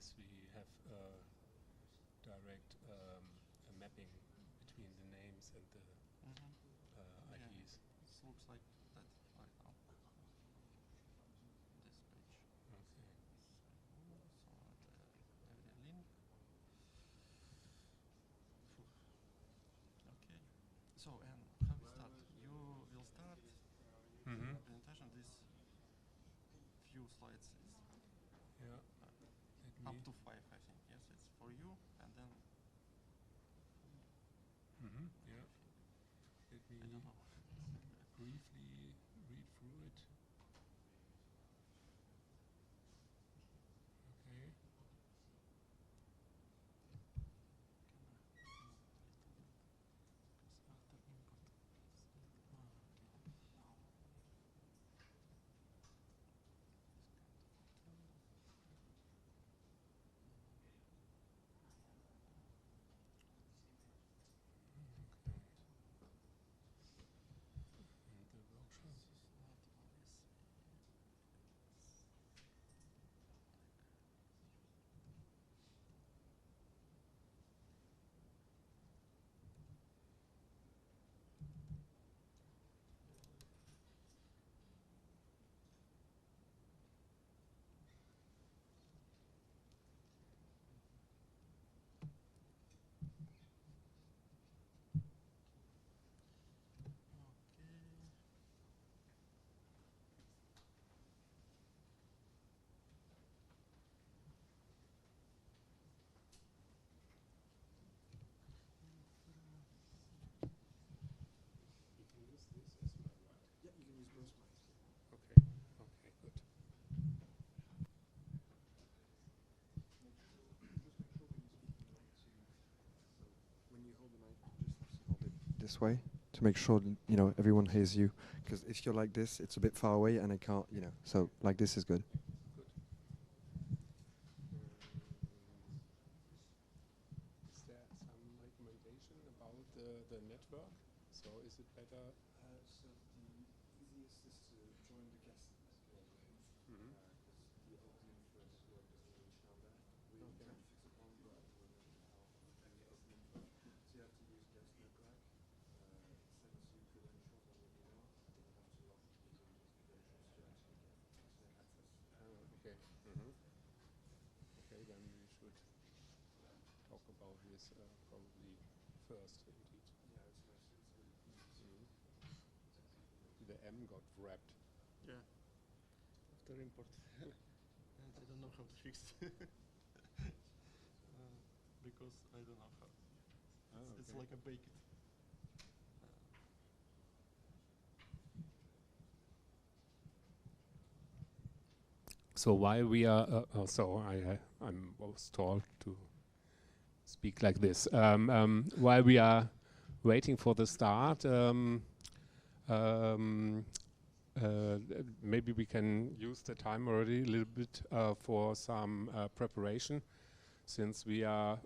this we have direct a mapping between the names and the IPs. It looks like that right now. This page. Okay. So every link. Okay. So and how we start? You will start presentation. This few slides is up to 5, I think. Yes, it's for you, and then. Yeah. Let me briefly read through it. Okay. This way to make sure everyone hears you, because if you're like this it's a bit far away and I can't, so like this is good. Is there some recommendation about the network? So is it better? So the easiest is to join the guest list because the open influence work doesn't really show that. We can fix a problem, but we will not help the open influence. So you have to use guest network. Sends you credentials on your email, and then you have to log into those credentials to actually get access. Okay. Okay, then we should talk about this probably first indeed. Yeah, it's nice. It's really easy. The M got wrapped. Yeah. After import. And I don't know how to fix it. Because I don't know how. It's like a baked. So while we are, I was told to speak like this. While we are waiting for the start, maybe we can use the time already a little bit for some preparation, since we have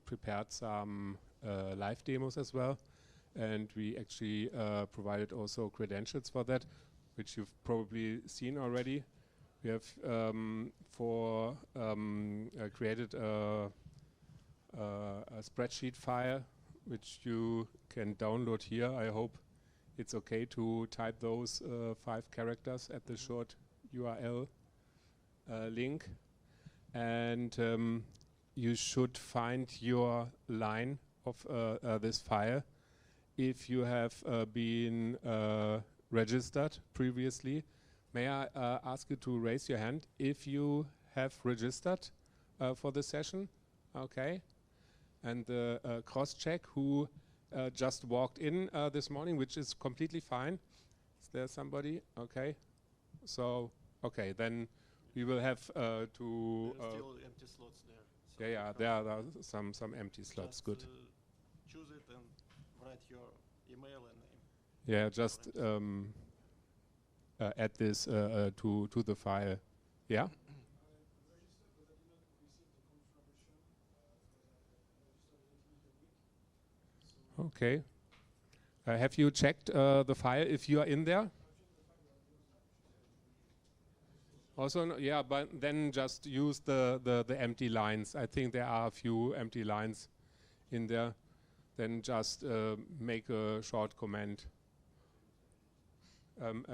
prepared some live demos as well, and we actually provided also credentials for that, which you've probably seen already. We have created a spreadsheet file which you can download here. I hope it's okay to type those 5 characters at the short URL link, and you should find your line of this file if you have been registered previously. May I ask you to raise your hand if you have registered for the session? Okay. And the cross-check who just walked in this morning, which is completely fine. Is there somebody? Okay. So, okay, then we will have to... There are still empty slots there. So yeah, there are some empty slots. Just good. Choose it and write your email and name. Yeah, just add this to the file. Yeah? Okay. Have you checked the file if you are in there? Also, yeah, but then just use the empty lines. I think there are a few empty lines in there. Then just make a short comment. Can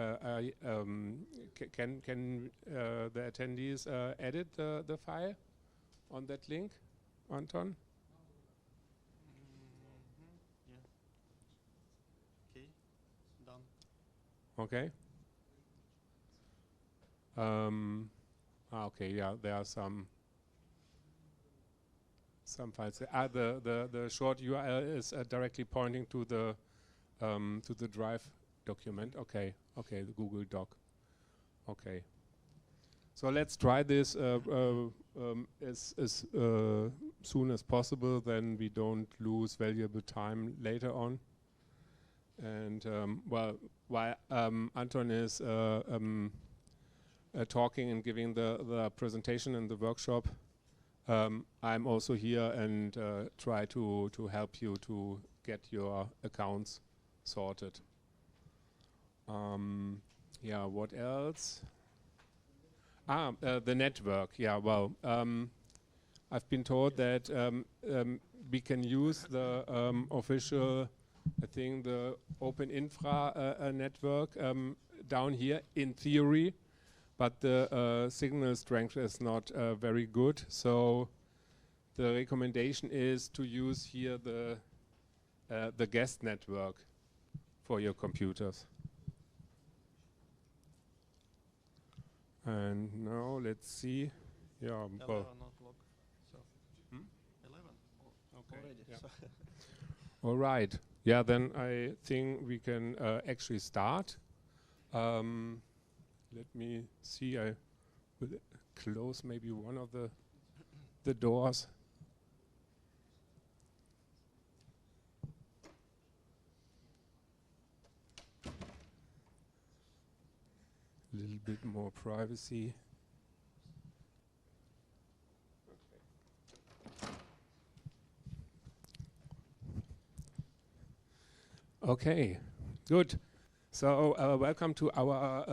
the attendees edit the file on that link, Anton? Yeah. Okay. Done. Okay. Okay. Yeah, there are some files. The short URL is directly pointing to the Drive document. Okay. Okay. The Google Doc. Okay. So let's try this as soon as possible. Then we don't lose valuable time later on. And while Anton is talking and giving the presentation in the workshop, I'm also here and try to help you to get your accounts sorted. Yeah, what else? The network. Yeah, well, I've been told that we can use the official, I think, the Open Infra network down here in theory, but the signal strength is not very good. So the recommendation is to use here the guest network for your computers. And now let's see. Yeah, 11 o'clock. So 11 okay. already. Yeah. So All right. Yeah, then I think we can actually start. Let me see. I will close maybe one of the doors. A little bit more privacy. Okay, good. So welcome to our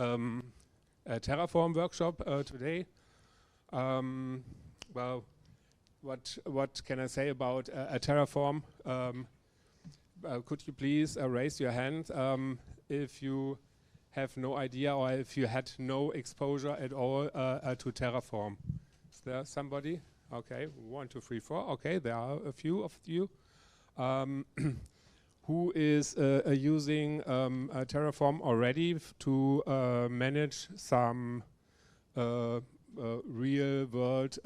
Terraform workshop today. Well, what can I say about a Terraform? Could you please raise your hand if you have no idea or if you had no exposure at all to Terraform? Is there somebody? Okay, 1, 2, 3, 4. Okay, there are a few of you. Who is using Terraform already to manage some real-world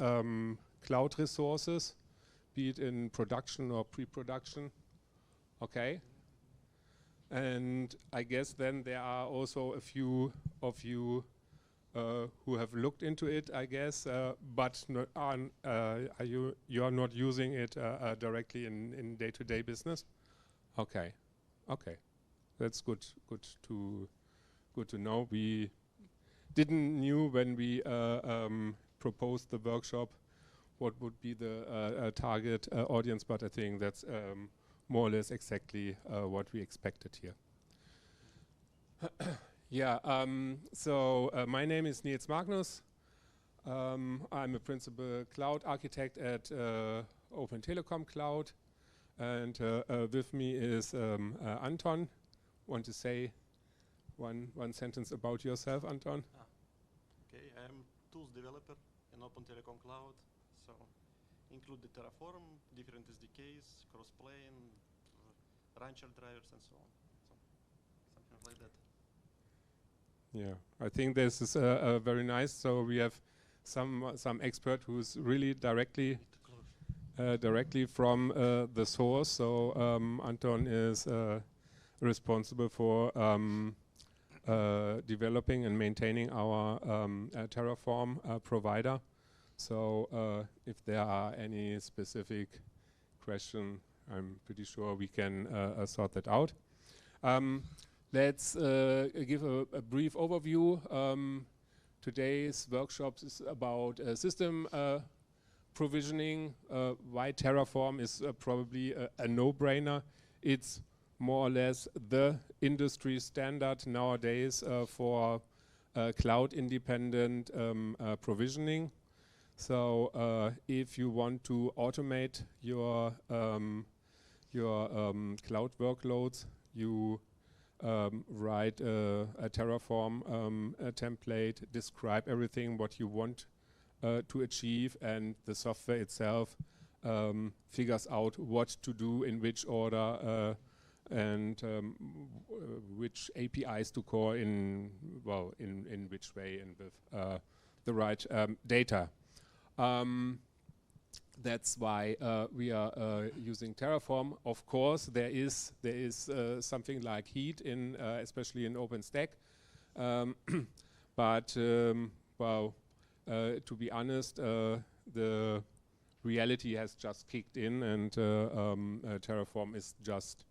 cloud resources, be it in production or pre-production? Okay. And I guess then there are also a few of you who have looked into it, I guess, but you are not using it directly in day-to-day business. Okay, okay, that's good. Good to know. We didn't knew when we proposed the workshop what would be the target audience, but I think that's more or less exactly what we expected here. Yeah. So my name is Nils Magnus. I'm a principal cloud architect at Open Telekom Cloud. And with me is Anton. Want to say one sentence about yourself, Anton? okay, I am tools developer in Open Telekom Cloud. So include the Terraform, different SDKs, cross-plane, rancher drivers, and so on. So something like that. Yeah, I think this is very nice. So we have some expert who's really directly from the source. So Anton is responsible for developing and maintaining our Terraform provider. So if there are any specific question, I'm pretty sure we can sort that out. Let's give a brief overview. Today's workshop is about system provisioning. Why Terraform is probably a no-brainer. It's more or less the industry standard nowadays for cloud-independent provisioning. So if you want to automate your cloud workloads, you write a Terraform a template, describe everything what you want to achieve, and the software itself figures out what to do in which order and which APIs to call in which way and with the right data. That's why we are using Terraform. Of course, there is something like heat in, especially in OpenStack. But to be honest, the reality has just kicked in, and Terraform is just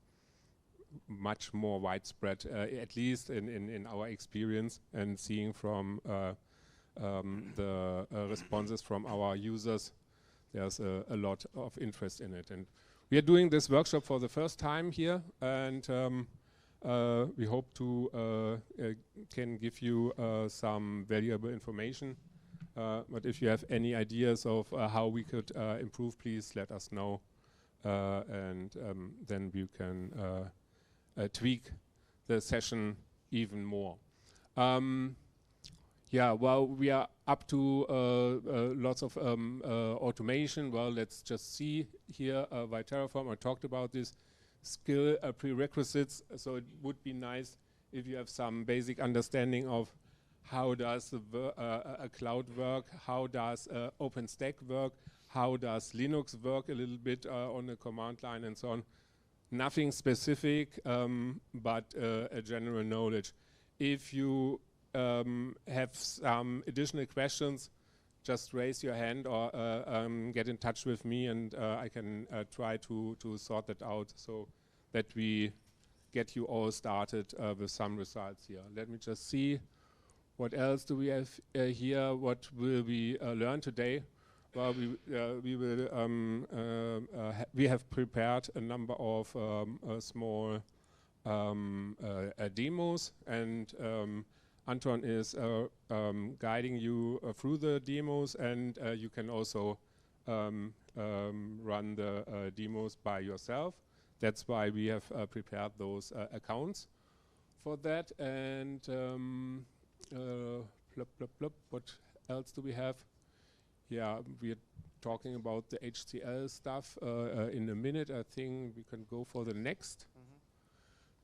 much more widespread, at least in our experience and seeing from the responses from our users. There's a lot of interest in it, and we are doing this workshop for the first time here, and we hope to can give you some valuable information. But if you have any ideas of how we could improve, please let us know, and then we can tweak the session even more. Yeah, well, we are up to lots of automation. Well, let's just see here by Terraform. I talked about this skill prerequisites, so it would be nice if you have some basic understanding of how does a cloud work, how does OpenStack work, how does Linux work a little bit on the command line and so on. Nothing specific, but a general knowledge. If you have some additional questions, just raise your hand or get in touch with me, and I can try to sort that out so that we get you all started with some results here. Let me just see. What else do we have here? What will we learn today? Well, we have prepared a number of small demos, and Anton is guiding you through the demos, and you can also run the demos by yourself. That's why we have prepared those accounts for that. And what else do we have? Yeah, we're talking about the HCL stuff in a minute. I think we can go for the next.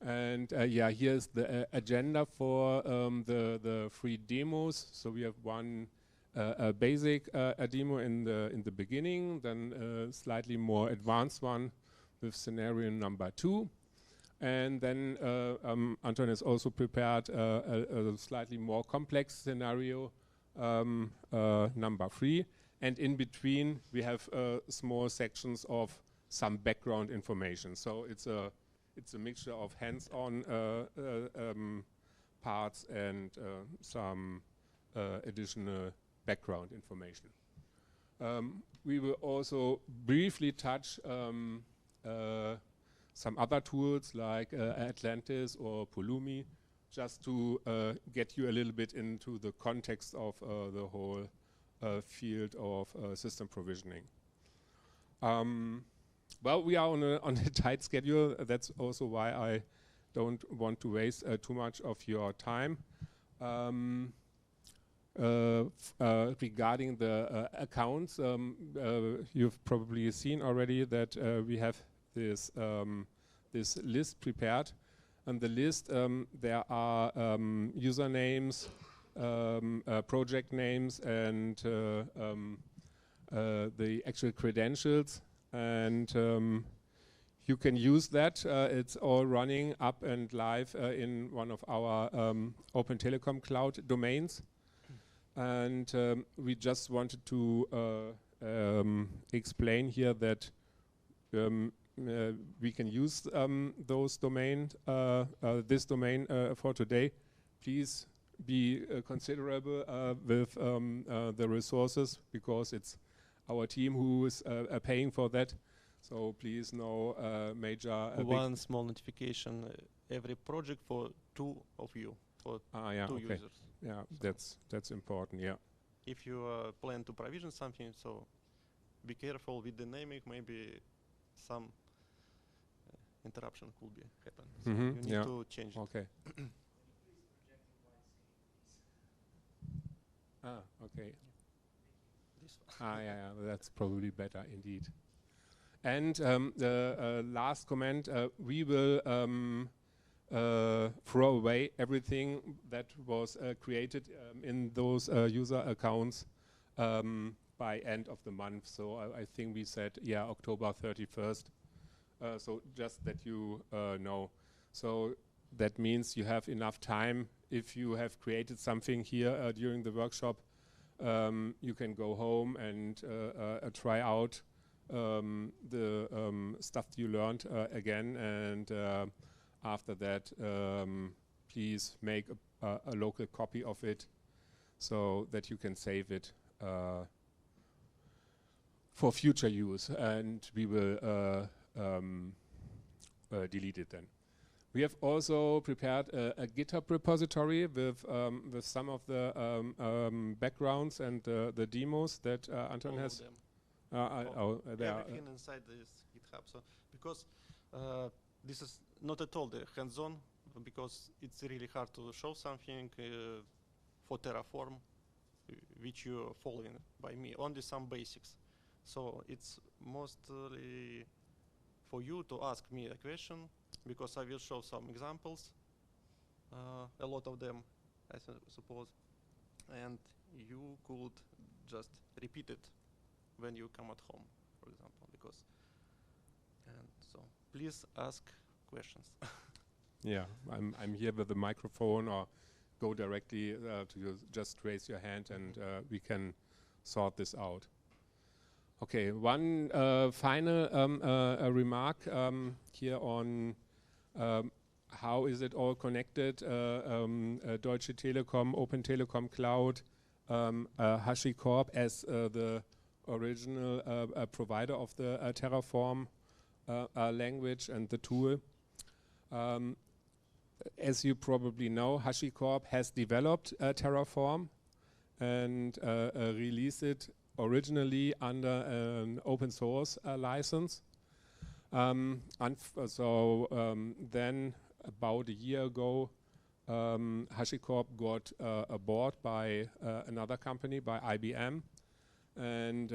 And yeah, here's the agenda for the free demos. So we have one a basic demo in the beginning, then a slightly more advanced one with scenario number 2. And then Anton has also prepared a slightly more complex scenario, number 3. And in between, we have small sections of some background information. So it's a mixture of hands-on parts and some additional background information. We will also briefly touch some other tools like Atlantis or Pulumi, just to get you a little bit into the context of the whole field of system provisioning. Well, we are on a tight schedule. That's also why I don't want to waste too much of your time. Regarding the accounts, you've probably seen already that we have this this list prepared. On the list, there are usernames, project names, and the actual credentials. And you can use that. It's all running up and live in one of our Open Telekom Cloud domains. And we just wanted to explain here that we can use those domains, this domain for today. Please be considerable with the resources, because it's our team who is paying for that. So please, no major. One small notification: every project for 2 of you. for yeah, two okay. users. Yeah, So that's important. Yeah. if you plan to provision something, so be careful with the naming. Maybe some interruption could be happen. So you need Yeah. to change it. Okay. Okay. This one. Yeah, that's probably better indeed. And the last comment, we will throw away everything that was created in those user accounts by end of the month. So I think we said, yeah, October 31st. So just that you know. So that means you have enough time. If you have created something here during the workshop, you can go home and try out the stuff you learned again. And after that, please make a local copy of it so that you can save it for future use. And we will delete it then. We have also prepared a GitHub repository with some of the backgrounds and the demos that Anton All has. of them. There Everything inside this GitHub. So because this is not at all the hands-on, because it's really hard to show something for Terraform, which you're following by me, only some basics. So it's mostly for you to ask me a question, because I will show some examples, a lot of them, I suppose, and you could just repeat it when you come at home, for example, because, and so please ask questions. Yeah, I'm here with the microphone, or go directly to you. Just raise your hand and we can sort this out. Okay, one final remark here on how is it all connected. Deutsche Telekom, Open Telekom Cloud, HashiCorp as the original provider of the Terraform language and the tool. As you probably know, HashiCorp has developed Terraform and released it originally under an open source license. Then about a year ago, HashiCorp got bought by another company, by IBM. And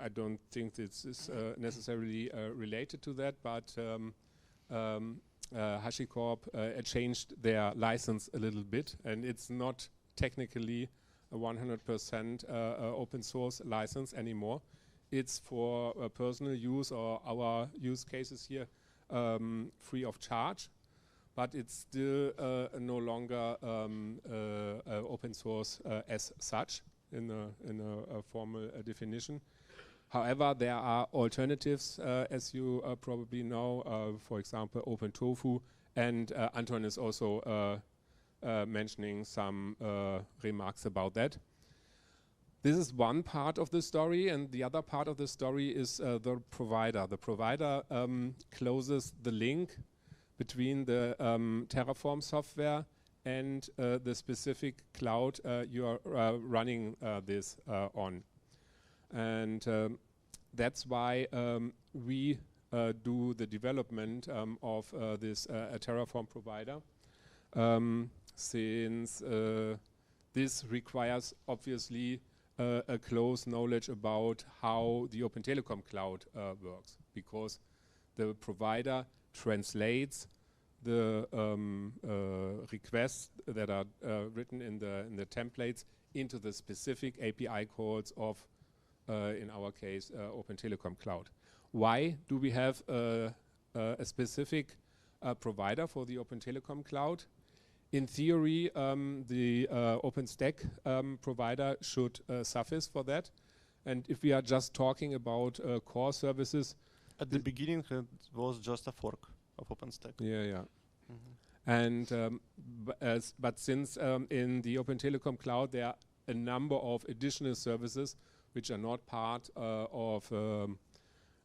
I don't think this is necessarily related to that, but HashiCorp changed their license a little bit, and it's not technically a 100% open source license anymore. It's for personal use, or our use cases here, free of charge, but it's still no longer open source as such in a formal definition. However, there are alternatives, as you probably know, for example, OpenTOFU, and Anton is also mentioning some remarks about that. This is one part of the story, and the other part of the story is the provider. The provider closes the link between the Terraform software and the specific cloud you are running this on. And that's why we do the development of this Terraform provider, since this requires obviously a close knowledge about how the Open Telekom Cloud works, because the provider translates the requests that are written in the templates into the specific API calls of, in our case, Open Telekom Cloud. Why do we have a specific provider for the Open Telekom Cloud? In theory, the OpenStack provider should suffice for that. And if we are just talking about core services, At the beginning, it was just a fork of OpenStack. Yeah. And but since in the Open Telekom Cloud there are a number of additional services which are not part of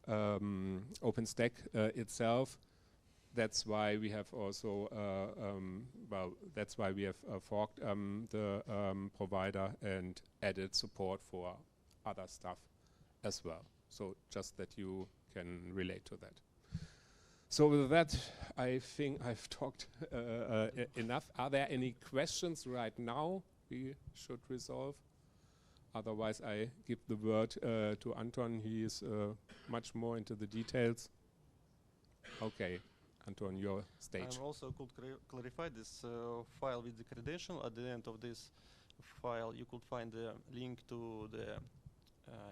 OpenStack itself, that's why we have also, that's why we have forked the provider and added support for other stuff as well. So just that you can relate to that. So with that, I think I've talked enough. Are there any questions right now we should resolve? Otherwise, I give the word to Anton. He is much more into the details. Okay, Anton, your stage. I also could clarify this file with the credential. At the end of this file, you could find the link to the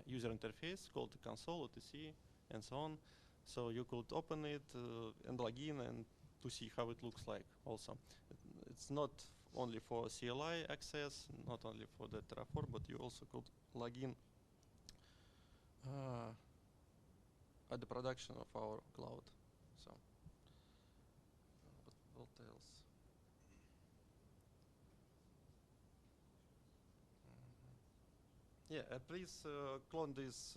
user interface called the console, OTC, and so on. So you could open it and log in and to see how it looks like also. It's not only for CLI access, not only for the Terraform, but you also could log in at the production of our cloud. So what else? Yeah, please clone this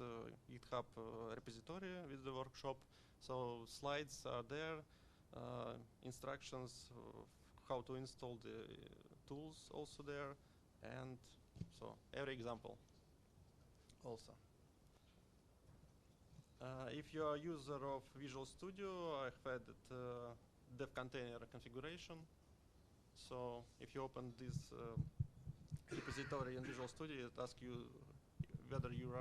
GitHub repository with the workshop. So slides are there, instructions how to install the tools also there, and so every example also. If you are a user of Visual Studio, I've added dev container configuration. So if you open this repository in Visual Studio, it asks you whether you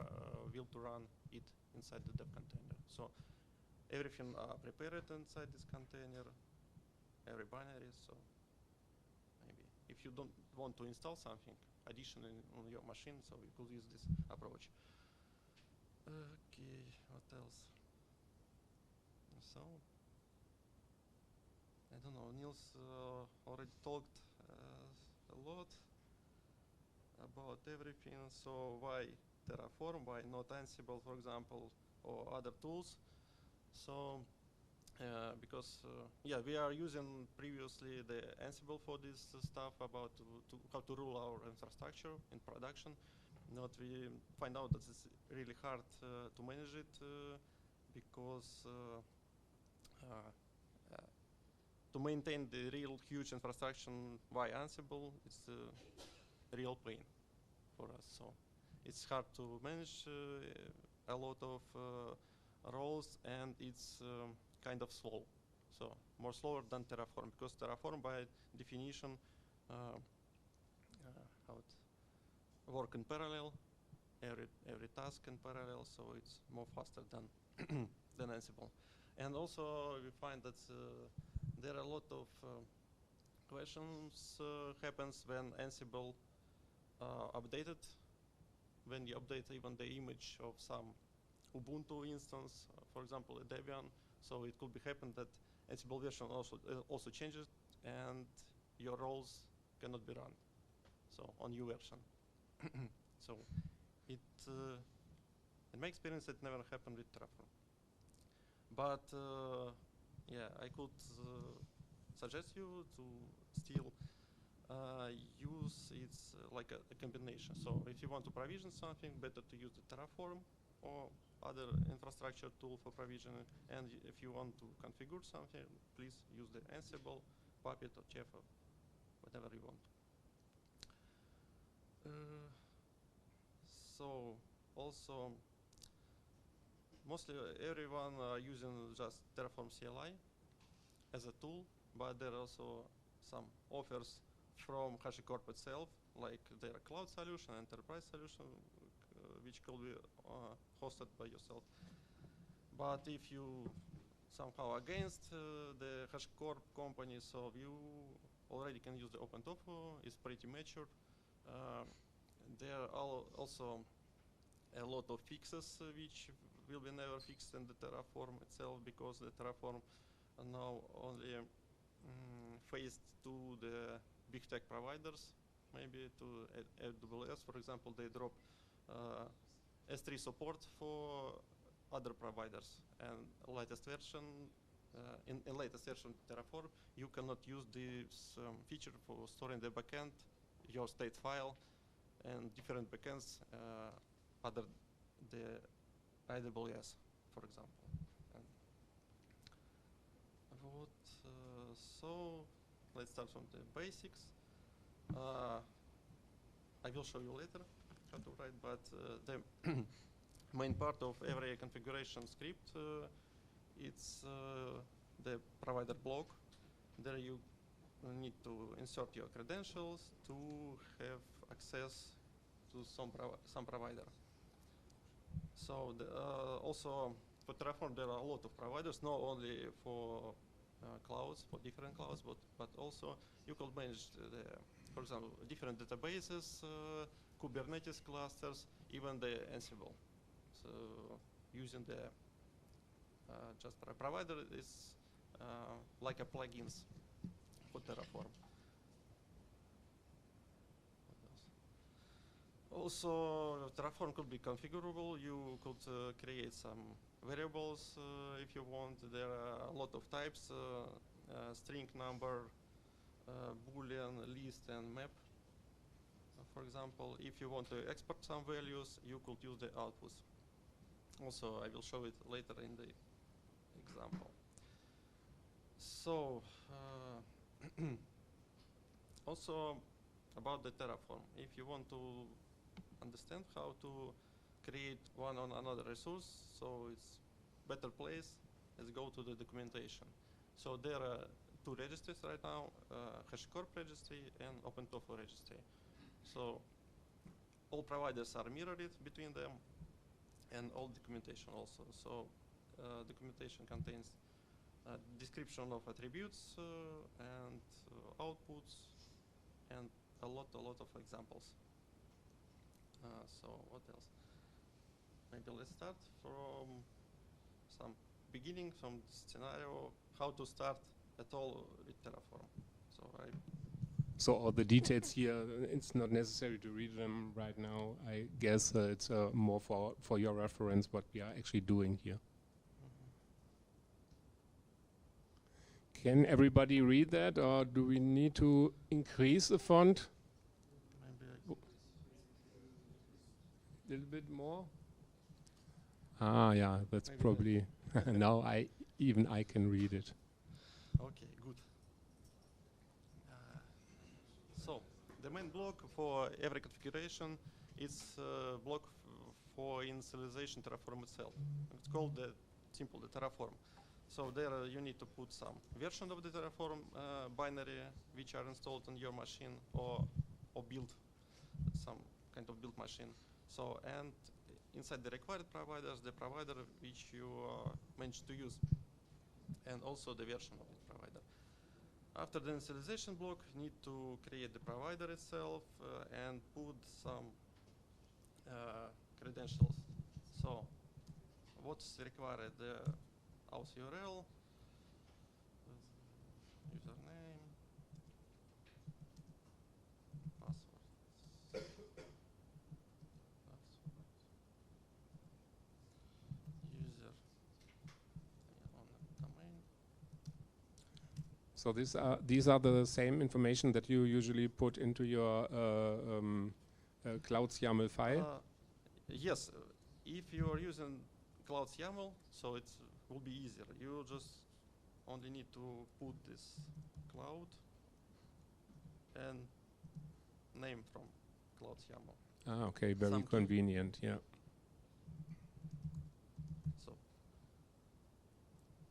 will to run it inside the dev container. So everything prepared inside this container, every binary. So maybe if you don't want to install something additionally on your machine, so you could use this approach. Okay, what else? So I don't know. Nils already talked a lot about everything. So why Terraform? Why not Ansible, for example, or other tools? So because yeah, we are using previously the Ansible for this stuff about how to rule our infrastructure in production. Not we find out that it's really hard to manage it because to maintain the real huge infrastructure via Ansible, it's a real pain for us. So it's hard to manage a lot of roles, and it's kind of slow. So more slower than Terraform, because Terraform by definition how it work in parallel, every task in parallel, so it's more faster than than Ansible. And also we find that there are a lot of questions happens when Ansible updated, when you update even the image of some Ubuntu instance, for example, a Debian. So it could be happen that Ansible version also changes, and your roles cannot be run. So on new version. So it in my experience, it never happened with Terraform. But yeah, I could suggest you to still use it's like a combination. So if you want to provision something, better to use the Terraform or other infrastructure tool for provisioning. And if you want to configure something, please use the Ansible, Puppet, or Chef, or whatever you want. So also, mostly everyone using just Terraform CLI as a tool, but there are also some offers from HashiCorp itself, like their cloud solution, enterprise solution, which could be hosted by yourself. But if you somehow against the HashiCorp company, so you already can use the OpenTOFU. It's pretty mature. There are also a lot of fixes which will be never fixed in the Terraform itself, because the Terraform now only faced to the big tech providers, maybe to AWS, for example. They drop S3 support for other providers, and latest version in latest version Terraform, you cannot use this feature for storing the backend, your state file, and different backends other the AWS, for example. And So let's start from the basics. I will show you later how to write, but the main part of every configuration script, it's the provider block. There you need to insert your credentials to have access to some provider. So also for Terraform there are a lot of providers, not only for clouds, for different clouds, but also you could manage for example, different databases, Kubernetes clusters, even the Ansible. So using the just provider is like a plugins for Terraform. Also, Terraform could be configurable. You could create some variables if you want. There are a lot of types, string, number, Boolean, list, and map. For example, if you want to export some values, you could use the outputs. Also, I will show it later in the example. So, also about the Terraform, if you want to understand how to create one on another resource, so it's better place, let's go to the documentation. So there are two registries right now, HashiCorp registry and OpenTOFU registry. So all providers are mirrored between them and all documentation also. So documentation contains description of attributes and outputs and a lot of examples. So what else? Maybe let's start from some beginning, from scenario, how to start at all with Terraform. So all the details here, it's not necessary to read them right now. I guess it's more for your reference what we are actually doing here. Can everybody read that, or do we need to increase the font? Maybe a little bit more. Ah, yeah, that's maybe probably now even I can read it. Okay, good. So the main block for every configuration is block for initialization Terraform itself. It's called the Terraform. So there you need to put some version of the Terraform binary which are installed on your machine or build some kind of build machine. So and inside the required providers, the provider which you managed to use, and also the version of the provider. After the initialization block, need to create the provider itself and put some credentials. So what's required? The house URL, username, password, user on the domain. So these are the same information that you usually put into your Cloud YAML file? Yes, if you are using Cloud YAML, so it will be easier. You just only need to put this cloud and name from Cloud YAML. Ah, okay, very convenient, yeah. So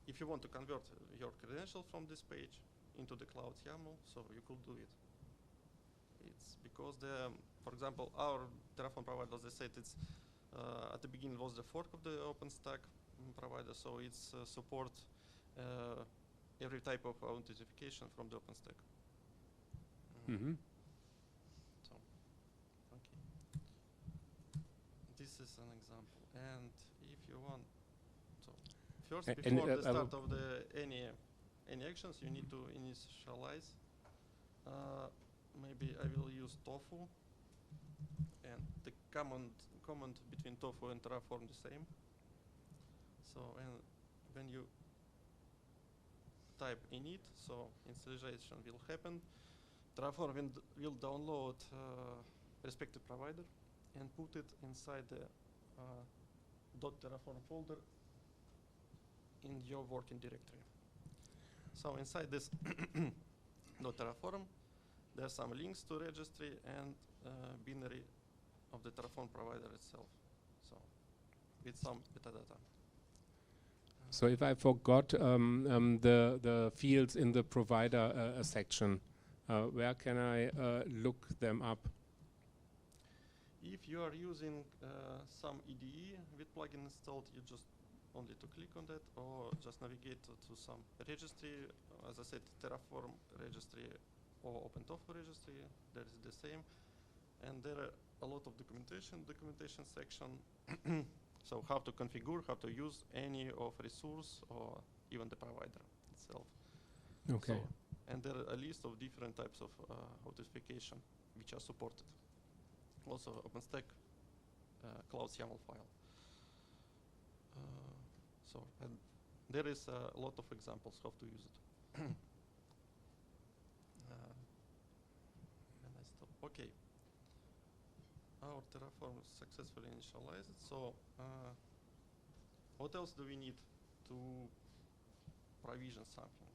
if you want to convert your credentials from this page into the Cloud YAML, so you could do it. It's because for example, our Terraform provider, as I said, it's at the beginning was the fork of the OpenStack provider, so it's support every type of authentication from the OpenStack. Mm-hmm. So, okay. This is an example, and if you want, so first before the start of any actions, you need to initialize. Maybe I will use TOFU, and the command between TOFU and Terraform the same. So and when you type init, so installation will happen. Terraform will download respective provider and put it inside the .terraform folder in your working directory. So inside this .terraform, there's some links to registry and binary of the Terraform provider itself. So with some metadata. So if I forgot the fields in the provider section, where can I look them up? If you are using some IDE with plugin installed, you just only to click on that, or just navigate to some registry. As I said, Terraform registry or OpenTOFU registry, that is the same. And there are a lot of documentation section. So how to configure, how to use any of resource or even the provider itself. Okay. So, and there are a list of different types of authentication which are supported. Also OpenStack Cloud YAML file. So and there is a lot of examples how to use it. And I stop. Okay. Our Terraform successfully initialized. So what else do we need to provision something?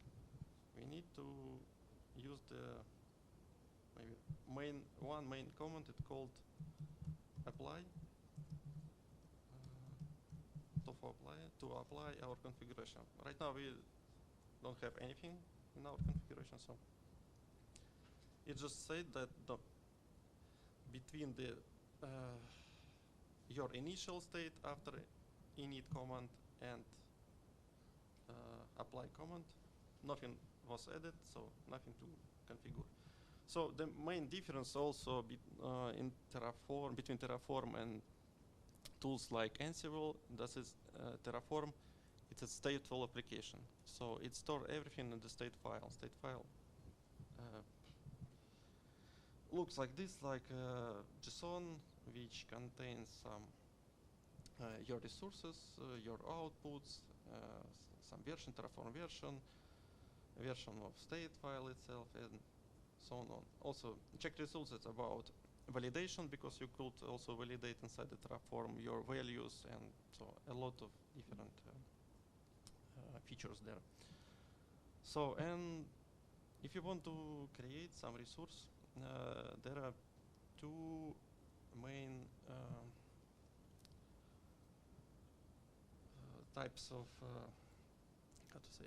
We need to use the maybe main command. It's called apply. To apply our configuration. Right now we don't have anything in our configuration, so it just said that between the your initial state after init command and apply command, nothing was added, so nothing to configure. So the main difference also in Terraform between Terraform and tools like Ansible, this is Terraform. It's a stateful application, so it stores everything in the state file. State file looks like this, like JSON, which contains some your resources, your outputs, some version, Terraform version of state file itself, and so on. Also, check results is about validation, because you could also validate inside the Terraform your values, and so a lot of different features there. So, and if you want to create some resource, there are two main types of how to say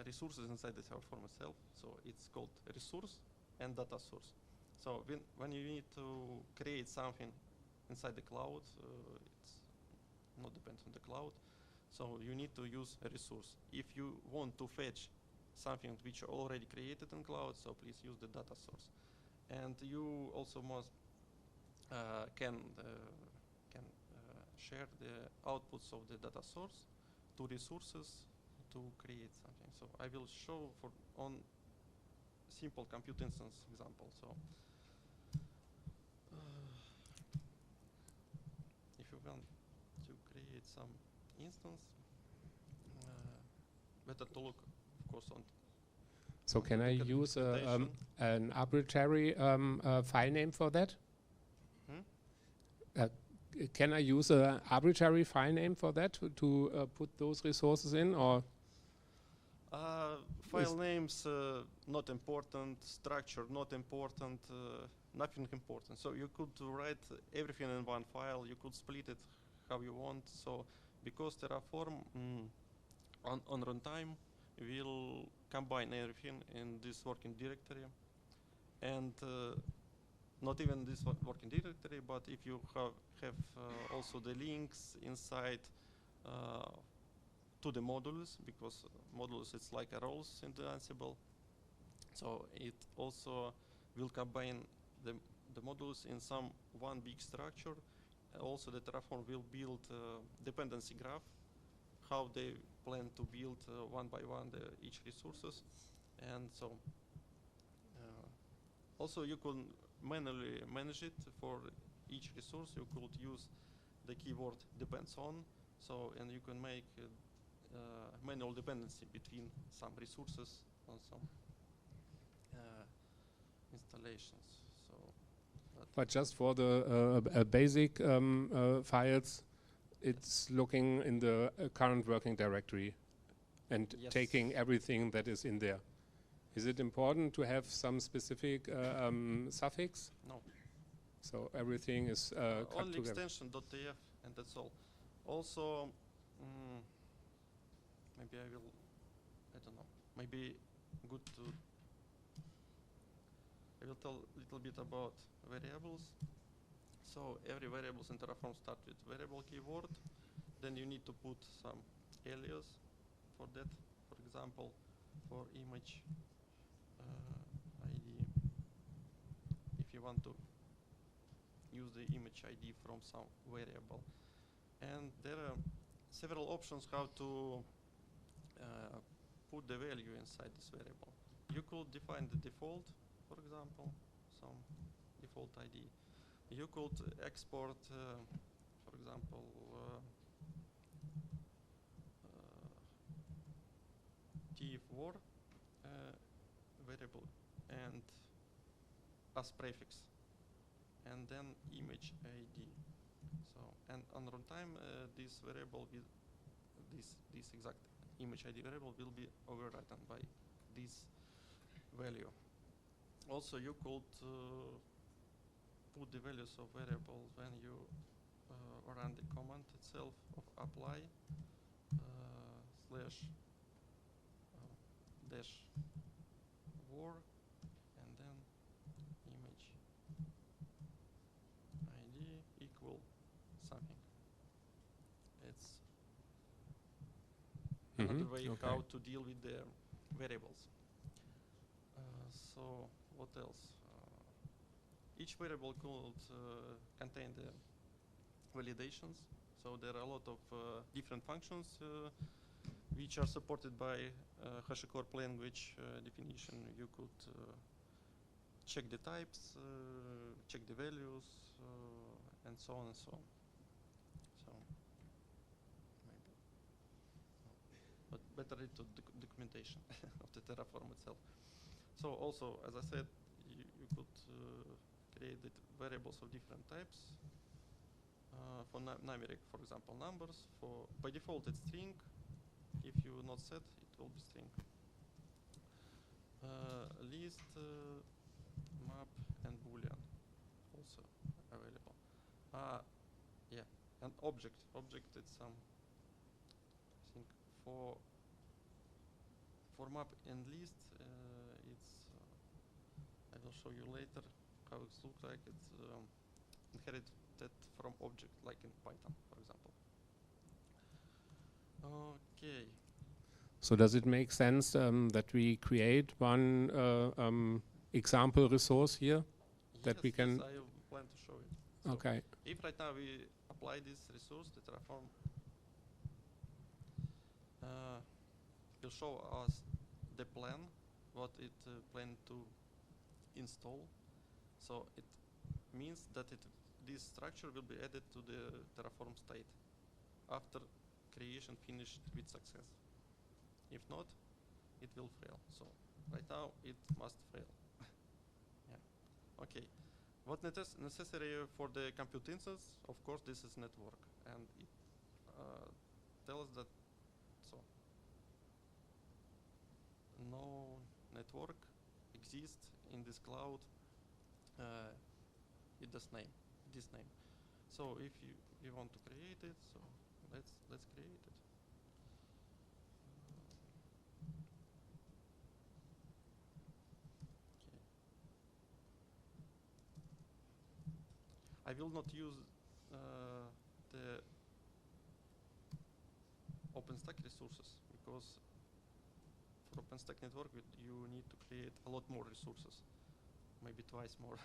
resources inside the Terraform itself. So it's called resource and data source. So when you need to create something inside the cloud, it's not depends on the cloud. So you need to use a resource. If you want to fetch something which are already created in cloud, so please use the data source. And you also must can share the outputs of the data source to resources to create something. So I will show for on simple compute instance example. So if you want to create some instance, better to look, of course, on. So can I use an arbitrary file name for that? Can I use an arbitrary file name for that to put those resources in, or? File names not important, structure not important, nothing important. So you could write everything in one file. You could split it how you want. So because Terraform on runtime will combine everything in this working directory, and not even this working directory, but if you have also the links inside to the modules, because modules it's like a roles in the Ansible, so it also will combine the modules in some one big structure. Also the Terraform will build dependency graph, how they plan to build one by one each resources. And so also you can manually manage it for each resource. You could use the keyword depends on, so, and you can make manual dependency between some resources on some installations. So, but just for the basic files, it's looking in the current working directory. and Yes. taking everything that is in there. Is it important to have some specific suffix? No. So everything is cut Only together. extension .tf and that's all. Also, maybe I will, I don't know, maybe good to, I will tell a little bit about variables. So every variables in Terraform start with variable keyword. Then you need to put some alias for that. For example, for image ID, if you want to use the image ID from some variable. And there are several options how to put the value inside this variable. You could define the default, for example, some default ID. You could export, for example, tf_var variable and as prefix, and then image ID. So, and on runtime, this variable will, this exact image ID variable will be overwritten by this value. Also, you could put the values of variables when you run the command itself of apply slash dash var and then image ID equal something. It's another way Okay. how to deal with the variables. So what else? Each variable could contain the validations. So there are a lot of different functions which are supported by HashiCorp language definition. You could check the types, check the values, and so on and so on. So maybe, but better read to documentation of the Terraform itself. So also, as I said, you could create the variables of different types. For numeric, for example, numbers. For by default, it's string. If you not set, it will be string. List, map, and boolean also available. Yeah, and object. Object, it's some. I think for map and list, it's. I will show you later how it looks like. It's inherited from object, like in Python, for example. Okay. So does it make sense that we create one example resource here that Yes, we can? yes, I plan to show it. So Okay. if right now we apply this resource, the Terraform will show us the plan, what it planned to install. So it means that this structure will be added to the Terraform state after creation finished with success. If not, it will fail. So right now it must fail. Yeah. Okay. What necessary for the compute instance? Of course, this is network, and it tells that so no network exists in this cloud with this name. So if you want to create it, so let's create it. Okay. I will not use the OpenStack resources because for OpenStack network you need to create a lot more resources, maybe twice more.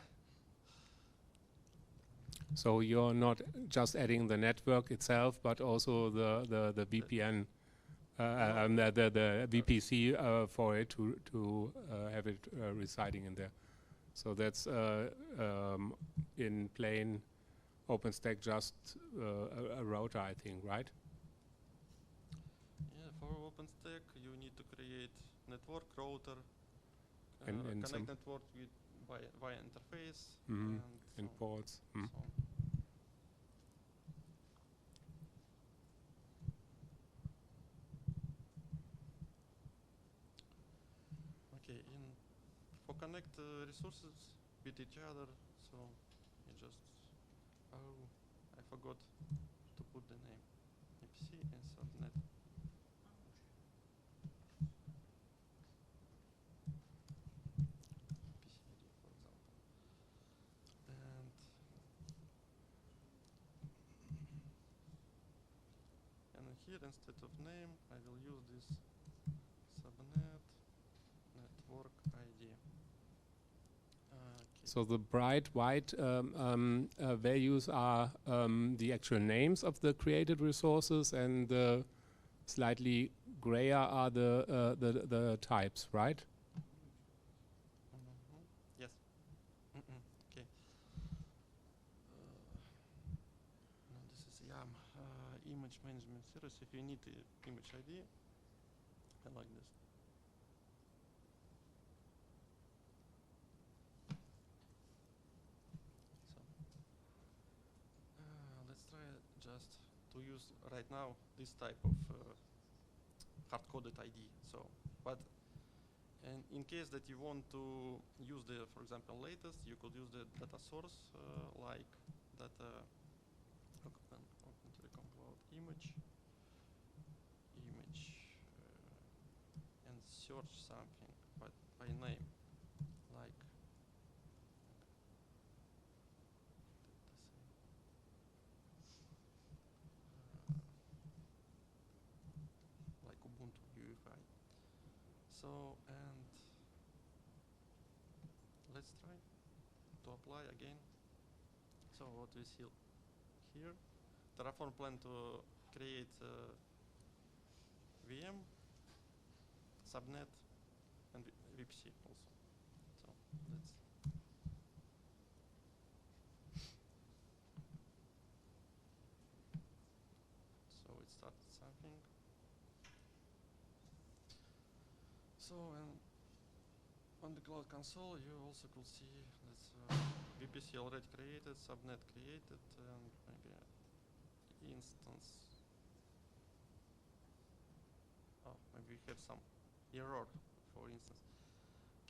So you're not just adding the network itself, but also the VPN, the VPC for it to have it residing in there. So that's in plain OpenStack just a router, I think, right? Yeah, for OpenStack you need to create network router, And connect network with via interface, and ports. so on. connect resources with each other, so you just, oh, I forgot to put the name, EPC and subnet. PCID, for example. And here, instead of name, I will use this subnet network ID. So the bright white values are the actual names of the created resources, and the slightly grayer are the types, right? Yes. Okay. No, this is YAM, image management service. If you need the image ID, I like this. So let's try just to use right now this type of hard-coded ID. So, but and in case that you want to use the, for example, latest, you could use the data source like data Open Telekom Cloud image, and search something, but by name, like like Ubuntu UEFI. So, and let's try to apply again. So what we see here, Terraform plan to create VM, subnet, and VPC also. So let's. So it started something. So and on the Cloud Console, you also could see that's VPC already created, subnet created, and maybe instance. Oh, maybe we had some error, for instance.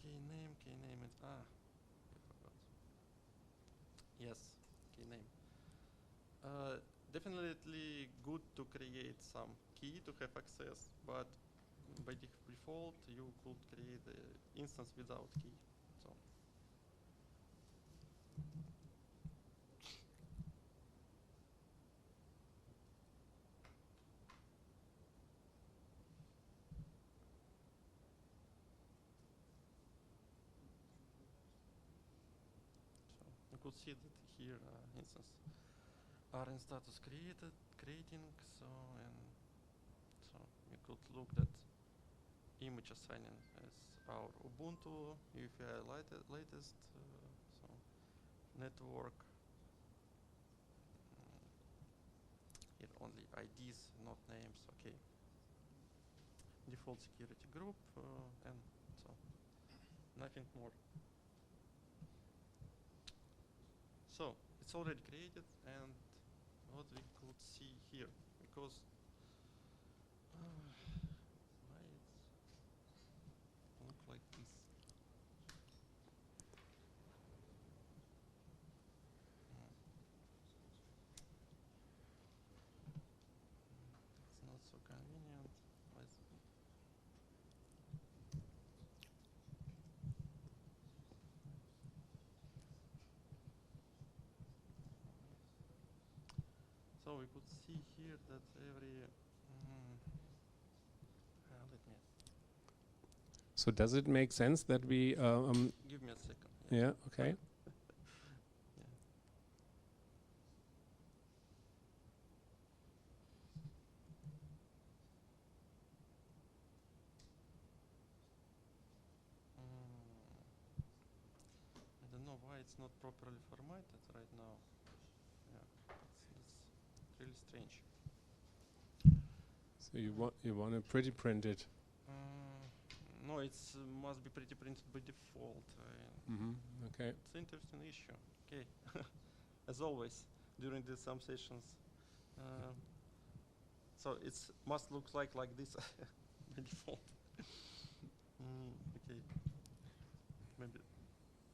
Kname, and I forgot. Yes, kname. Definitely good to create some key to have access, but by default you could create an instance without key. So. You could see that here instance are in status creating, so you could look that image assigning as our Ubuntu UEFI latest, so network, here only IDs, not names, okay. Default security group, and so nothing more. So it's already created, and what we could see here, because why it look like this? It's not so convenient. So we could see here that every let me. So does it make sense that we Give me a second. yeah, okay. I don't know why it's not properly formatted right now. Yeah, it's really strange. So you want to pretty print it. No, it's must be pretty printed by default. Okay. It's an interesting issue. Okay, as always during some sessions. So it must look like this by default. Okay. maybe.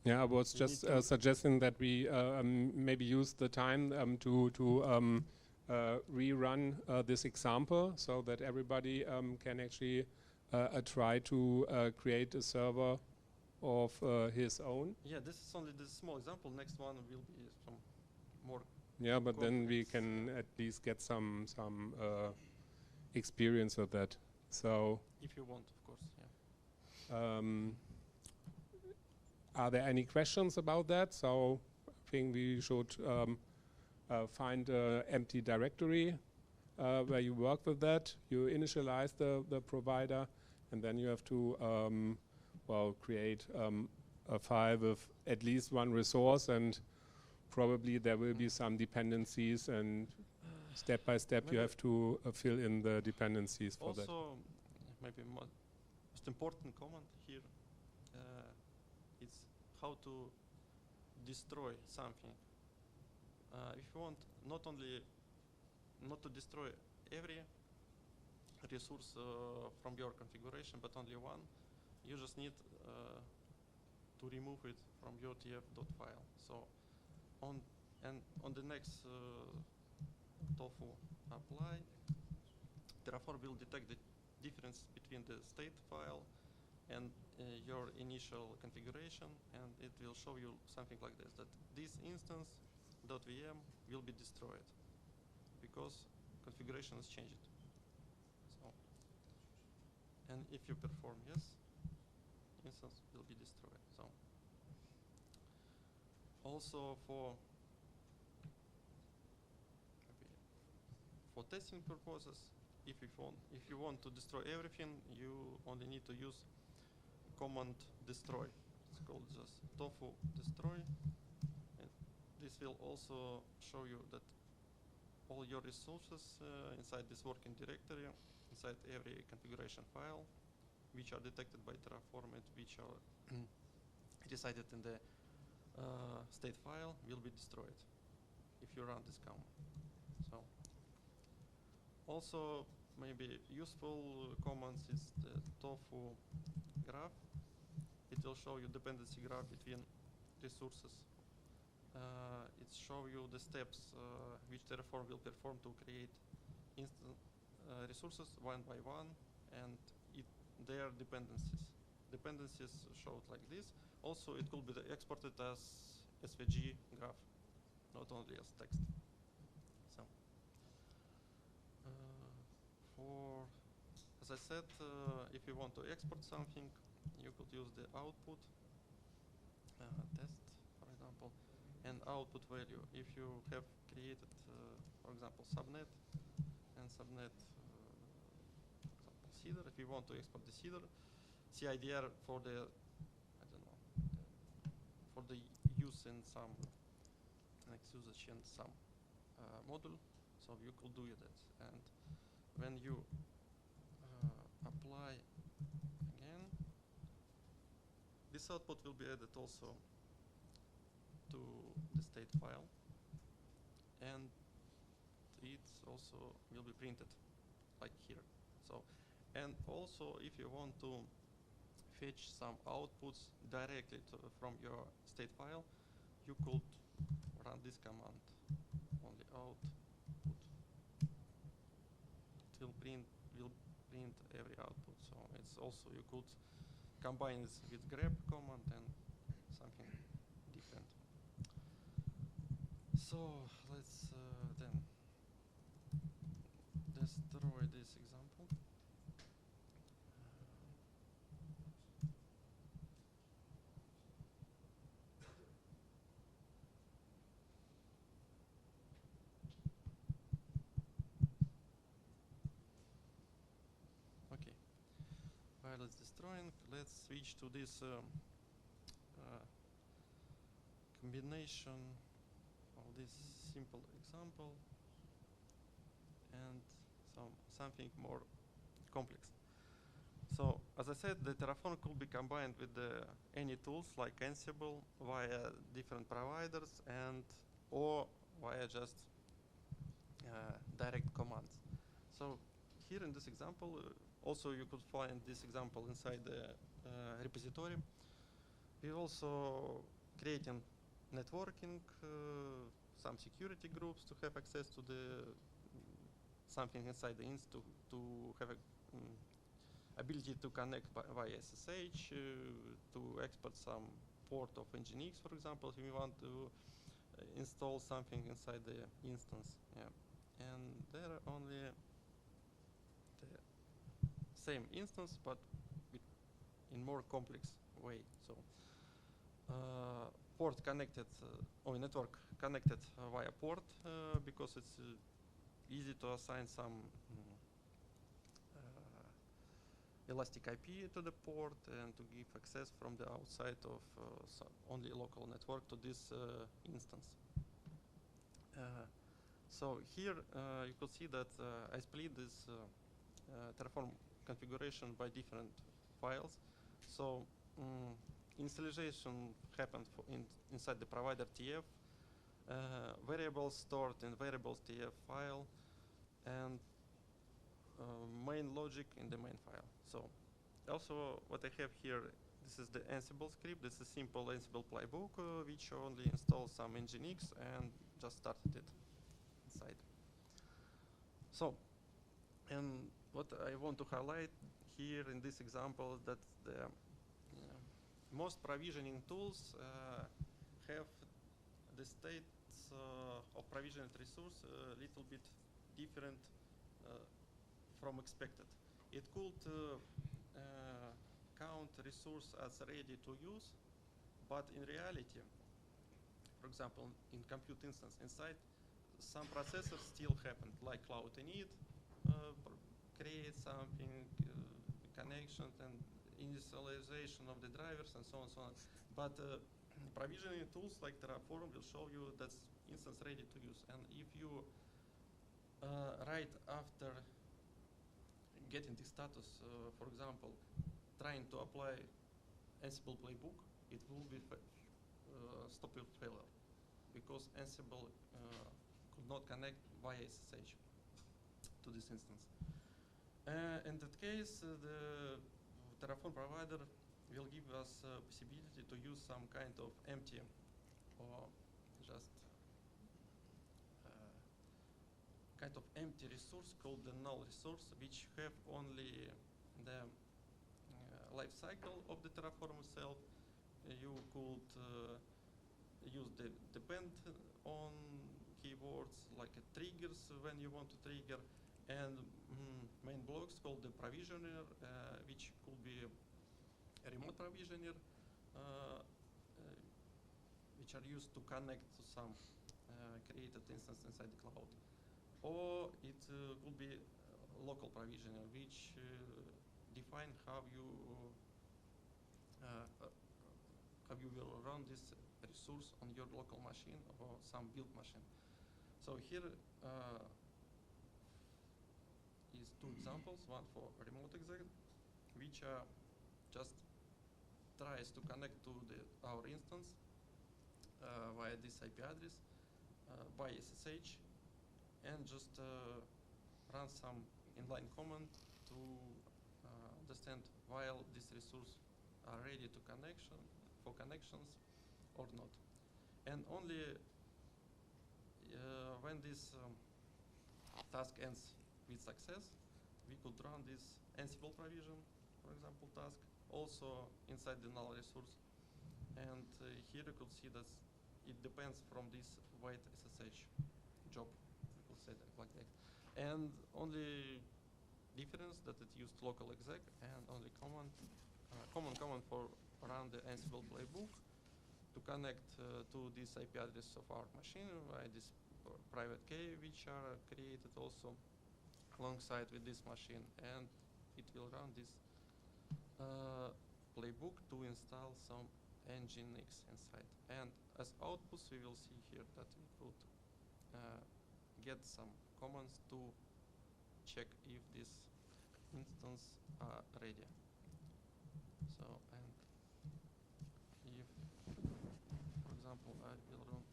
Yeah, I was We just need to- suggesting that we maybe use the time to rerun this example so that everybody can actually try to create a server of his own. Yeah, this is only the small example. Next one will be some more. Yeah, but then we Complex, can at least get some experience with that. So, If you want, of course. Yeah. are there any questions about that? So, I think we should find an empty directory where you work with that. You initialize the provider, and then you have to create a file with at least one resource, and probably there will be some dependencies, and step by step you Maybe have to fill in the dependencies for that. Also, maybe most important comment here is how to destroy something. If you want not to destroy every resource from your configuration, but only one, you just need to remove it from your tf.file. So on the next TOFU apply, Terraform will detect the difference between the state file and your initial configuration, and it will show you something like this, that this instance.vm will be destroyed because configuration has changed. So, and if you perform yes, instance will be destroyed. So also for testing purposes, if you want to destroy everything, you only need to use command destroy. It's called just tofu destroy, and this will also show you that all your resources inside this working directory, inside every configuration file, which are detected by Terraform and which are resided in the state file, will be destroyed if you run this command. So also maybe useful commands is the tofu graph. It will show you dependency graph between resources. It show you the steps which Terraform will perform to create resources one by one, and their dependencies. Dependencies showed like this. Also, it could be exported as SVG graph, not only as text. So, as I said, if you want to export something, you could use the output test, for example, and output value. If you have created, for example, subnet and subnet, CIDR, if you want to export the CIDR for the, I don't know, for the use in some next usage in some module, so you could do that. And when you apply again, this output will be added also to the state file, and it also will be printed like here. So, and also if you want to fetch some outputs directly from your state file, you could run this command, only output. It will print every output. So it's also, you could combine this with grep command and something different. So let's then destroy this example. Okay, while it's destroying, let's switch to this combination of this simple example and something more complex. So as I said, the Terraform could be combined with any tools like Ansible via different providers and or via just direct commands. So here in this example, also you could find this example inside the repository. we also creating networking, some security groups to have access to the something inside the inst to have a ability to connect via SSH, to export some port of Nginx, for example, if we want to install something inside the instance. Yeah, and there are only the same instance, but in more complex way. So port connected or network connected via port because it's easy to assign some elastic IP to the port and to give access from the outside of only local network to this instance. So here you could see that I split this Terraform configuration by different files. So initialization happened inside the provider TF, variables stored in variables TF file, and main logic in the main file. So also what I have here, this is the Ansible script. This is simple Ansible playbook, which only installs some Nginx and just started it inside. So, and what I want to highlight here in this example is that the most provisioning tools have the states of provisioned resource a little bit different from expected. It could count resource as ready to use, but in reality, for example, in compute instance inside, some processes still happen, like cloud init, create something, connection and initialization of the drivers and so on and so on. But provisioning tools like Terraform will show you that's instance ready to use. And if you right after getting the status, for example, trying to apply Ansible playbook, it will be stop your failure because Ansible could not connect via SSH to this instance. In that case, the Terraform provider will give us possibility to use some kind of empty or just kind of empty resource called the null resource, which have only the life cycle of the Terraform itself. You could use the depend on keywords like triggers when you want to trigger, and main blocks called the provisioner, which could be a remote provisioner, which are used to connect to some created instance inside the cloud. Or it could be a local provisioner, which define how you will run this resource on your local machine or some build machine. So here is two examples, one for remote exec, which just tries to connect to our instance via this IP address by SSH, and just run some inline command to understand while this resource are ready to for connections or not. And only when this task ends with success, we could run this Ansible provision, for example, task, also inside the null resource. And here you could see that it depends from this white SSH job, we could say that like that. And only difference that it used local exec and only common command for run the Ansible playbook to connect to this IP address of our machine by this private key, which are created also alongside with this machine, and it will run this playbook to install some Nginx inside. And as outputs, we will see here that we could get some commands to check if this instance are ready. So, and if, for example, I will run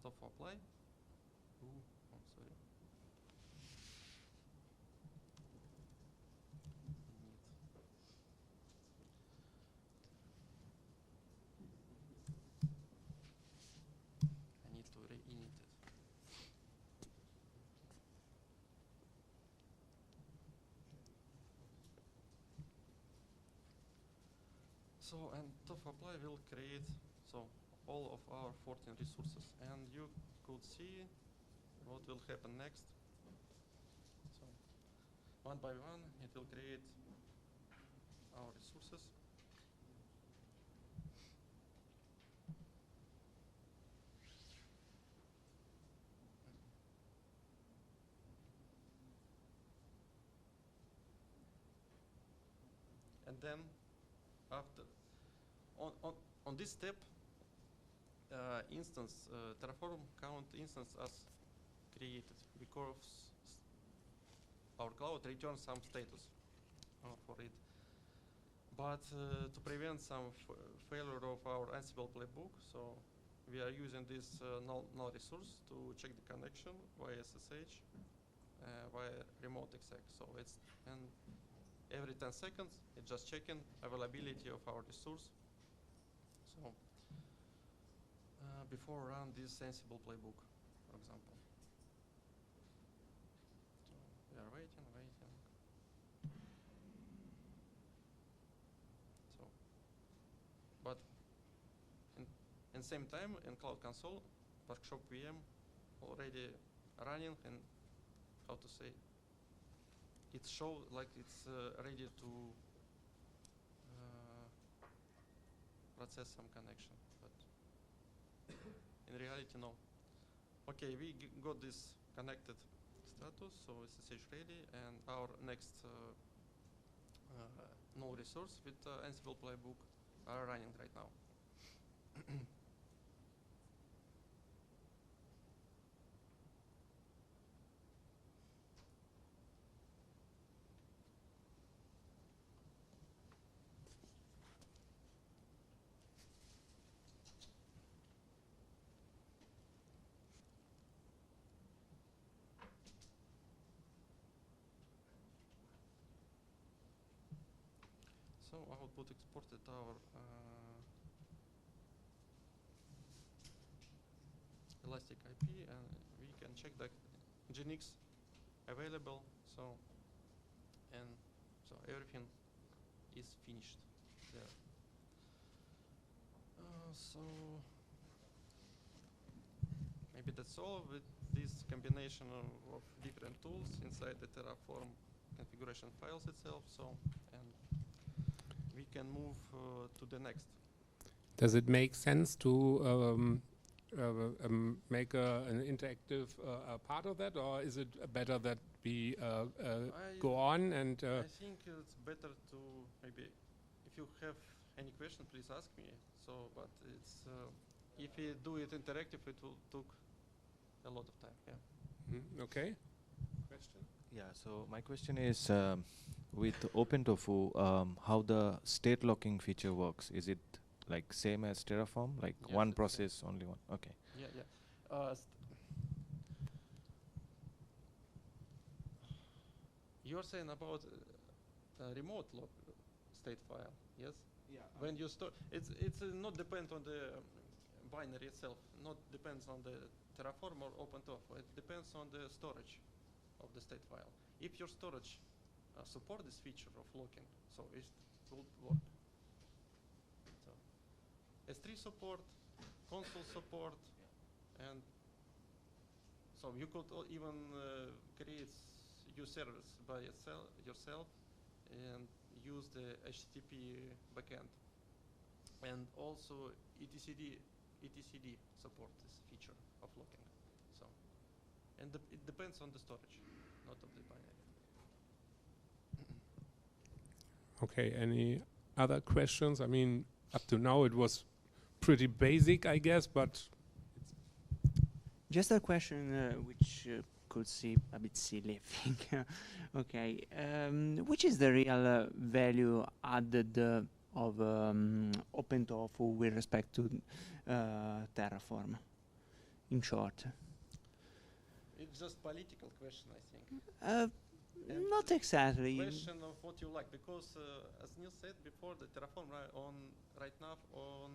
TOFU apply. Ooh, I'm sorry. So, and TOFU apply will create all of our 14 resources, and you could see what will happen next. So, one by one, it will create our resources. And then after on this step, Terraform count instance as created because our cloud returns some status for it. But to prevent some failure of our Ansible playbook, so we are using this null resource to check the connection via SSH, via remote exec. So it's every 10 seconds, it's just checking availability of our resource. So before run this Ansible playbook, for example. So we are waiting. So, but in same time in Cloud Console, Workshop VM already running, and how to say, it shows like it's ready to process some connection, but in reality, no. Okay, we got this connected status, so SSH ready, and our next null resource with Ansible playbook are running right now. So output exported our Elastic IP, and we can check that Nginx available. So everything is finished there. So maybe that's all with this combination of different tools inside the Terraform configuration files itself. So we can move to the next. Does it make sense to make an interactive part of that, or is it better that we go on and? I think it's better to maybe, if you have any question, please ask me. So, but it's if we do it interactive, it will take a lot of time. Yeah. Okay. Question? Yeah. So my question is, with OpenTOFU, how the state locking feature works? Is it like same as Terraform, like Yes, one it's process, only one? Okay. Yeah. You're saying about remote lock state file, yes? Yeah. When you store, it's not depend on the binary itself. Not depends on the Terraform or OpenTOFU. It depends on the storage of the state file. If your storage support this feature of locking, so it will work. So S3 support, console support, and so you could even create your servers by yourself and use the HTTP backend. And also etcd support this feature of locking. So, and it depends on the storage, not of the binary. Okay. Any other questions? I mean, up to now it was pretty basic, I guess, but just a question which could seem a bit silly, I think. Okay, which is the real value added of OpenTOFU with respect to Terraform, in short? It's just political question, I think. Not exactly. Question of what you like, because as Nils said before, the Terraform right now on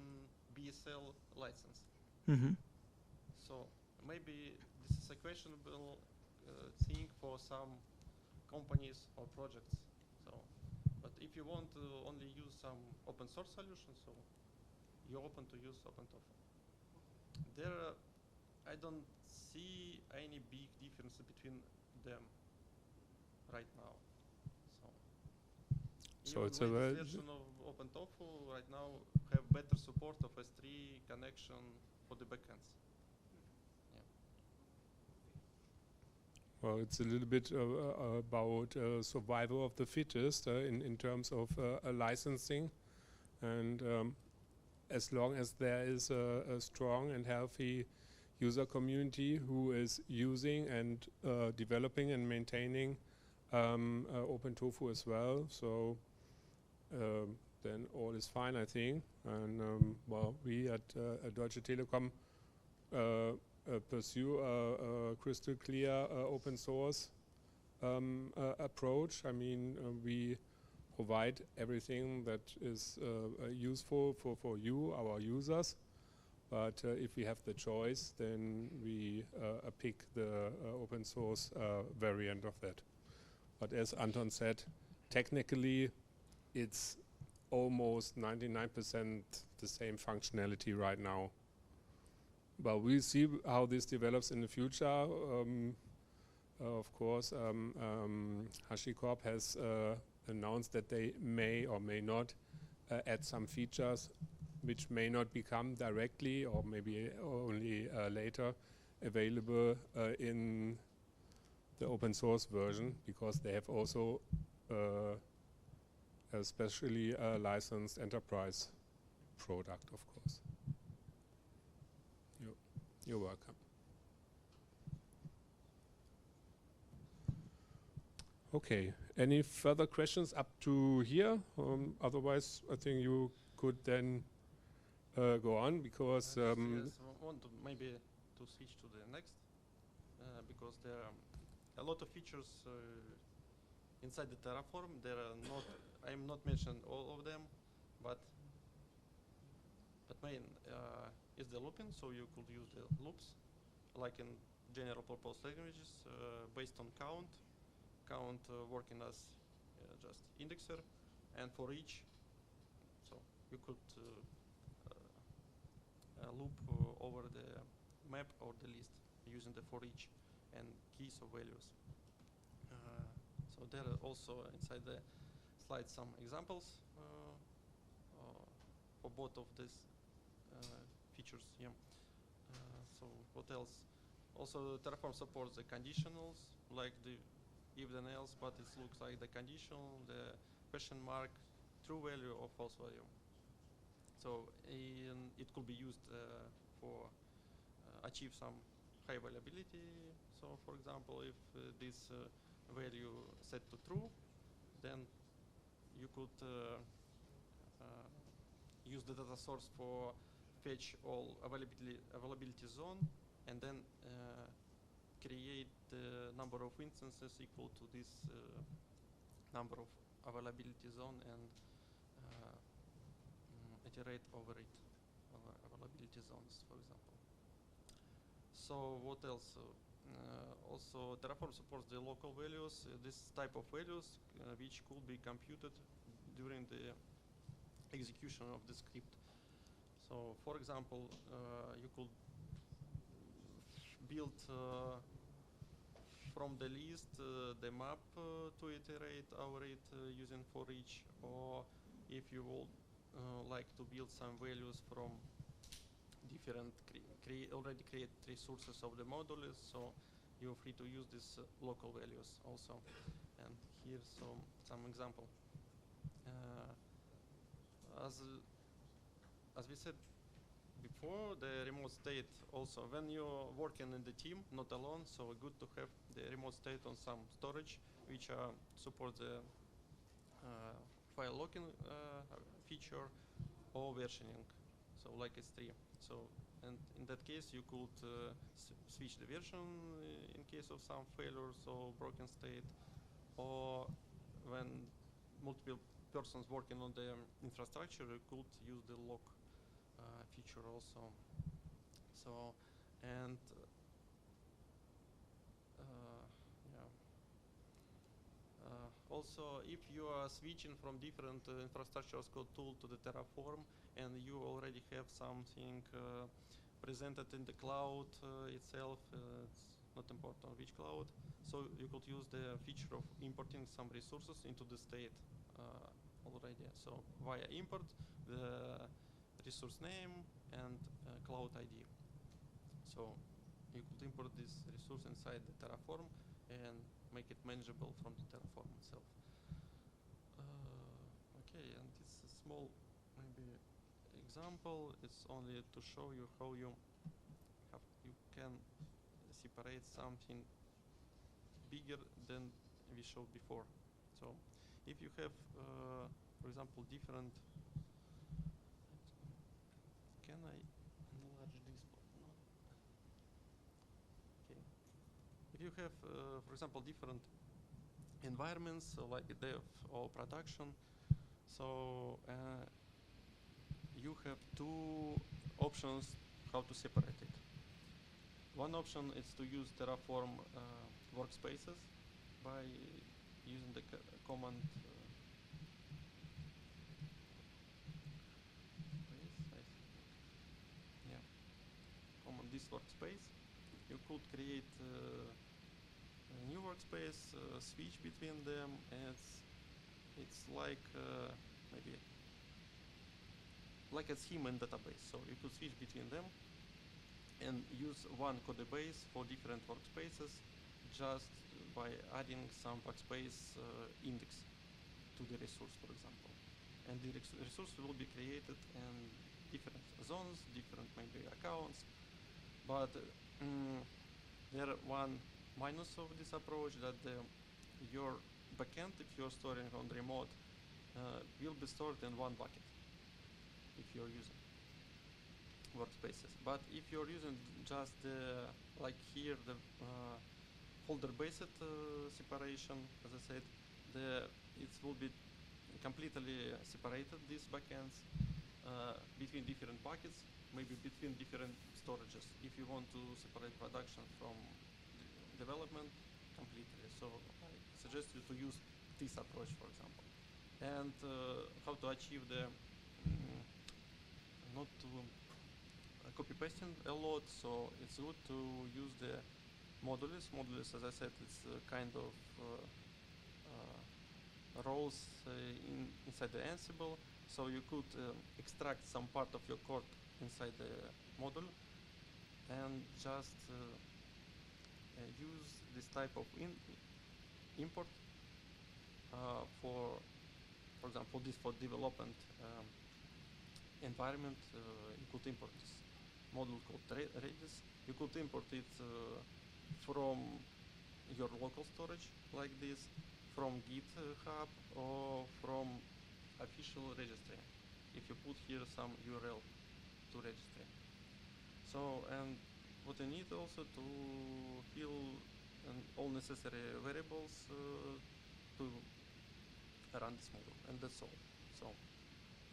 BSL license. Mm-hmm. So maybe this is a questionable thing for some companies or projects. So, but if you want to only use some open source solution, so you're open to use OpenTOFU. There, I don't see any big difference between them right now. So even it's a latest version of OpenTOFU right now have better support of S3 connection for the backends. Well, it's a little bit about survival of the fittest in terms of licensing, and as long as there is a strong and healthy user community who is using and developing and maintaining OpenTOFU as well, so then all is fine, I think. And well, we at Deutsche Telekom pursue a crystal clear open source approach. I mean, we provide everything that is useful for you, our users. But if we have the choice, then we pick the open source variant of that. But as Anton said, technically, it's almost 99% the same functionality right now. But we'll see how this develops in the future. Of course, HashiCorp has announced that they may or may not add some features which may not become directly or maybe only later available in the open source version, because they have also a specially licensed enterprise product, of course. You're welcome. Okay, any further questions up to here? Otherwise, I think you could then go on, because yes, I want to maybe to switch to the next, because there are a lot of features inside the Terraform. There are not, I'm not mentioning all of them, but main is the looping, so you could use the loops like in general purpose languages based on count working as just indexer, and for each, so you could loop over the map or the list using the for each and keys or values. So there are also inside the slide some examples for both of these features. Yeah. So what else? Also, Terraform supports the conditionals, like the if then else, but it looks like the conditional, the question mark, true value or false value. So it could be used for achieve some high availability. So for example, if this value set to true, then you could use the data source for fetch all availability zone, and then create the number of instances equal to this number of availability zone, and iterate over it, availability zones, for example. So what else? Also, Terraform supports the local values, this type of values which could be computed during the execution of the script. So, for example, you could build from the list the map to iterate over it using for each, or if you would like to build some values from different already create resources of the modules, so you're free to use these local values also. And here's some example. As we said before, the remote state also, when you're working in the team, not alone, so good to have the remote state on some storage, which support the file locking feature or versioning, so like S3. So, and in that case, you could switch the version in case of some failures or broken state, or when multiple persons working on the infrastructure, you could use the lock feature also. So, and Also, if you are switching from different infrastructure as code tool to the Terraform, and you already have something presented in the cloud itself, it's not important which cloud, so you could use the feature of importing some resources into the state already. So via import, the resource name and cloud ID. So you could import this resource inside the Terraform and make it manageable from the Terraform itself. Okay, and it's a small maybe example. It's only to show you how you can separate something bigger than we showed before. So if you have, for example, different. Can I enlarge this? No. Okay. If you have, for example, different environments like dev or production, so you have two options how to separate it. One option is to use Terraform workspaces by using the command command this workspace. You could create a new workspace, switch between them, and it's like maybe like a schema in database. So you could switch between them and use one code base for different workspaces just by adding some workspace index to the resource, for example. And the resource will be created in different zones, different maybe accounts. But there one minus of this approach that your backend, if you're storing on remote, will be stored in one bucket if you're using workspaces. But if you're using just like here the folder-based separation, as I said, it will be completely separated, these backends, between different buckets, maybe between different storages. If you want to separate production from development completely, so I suggest you to use this approach, for example. And how to achieve the not to copy pasting a lot, so it's good to use the modules. Modules, as I said, it's kind of roles inside the Ansible, so you could extract some part of your code inside the module and just use this type of import for example, this for development environment. You could import this module called Redis. You could import it from your local storage like this, from GitHub or from official registry, if you put here some URL to registry. So, and what you need also to fill all necessary variables to run this module, and that's all. So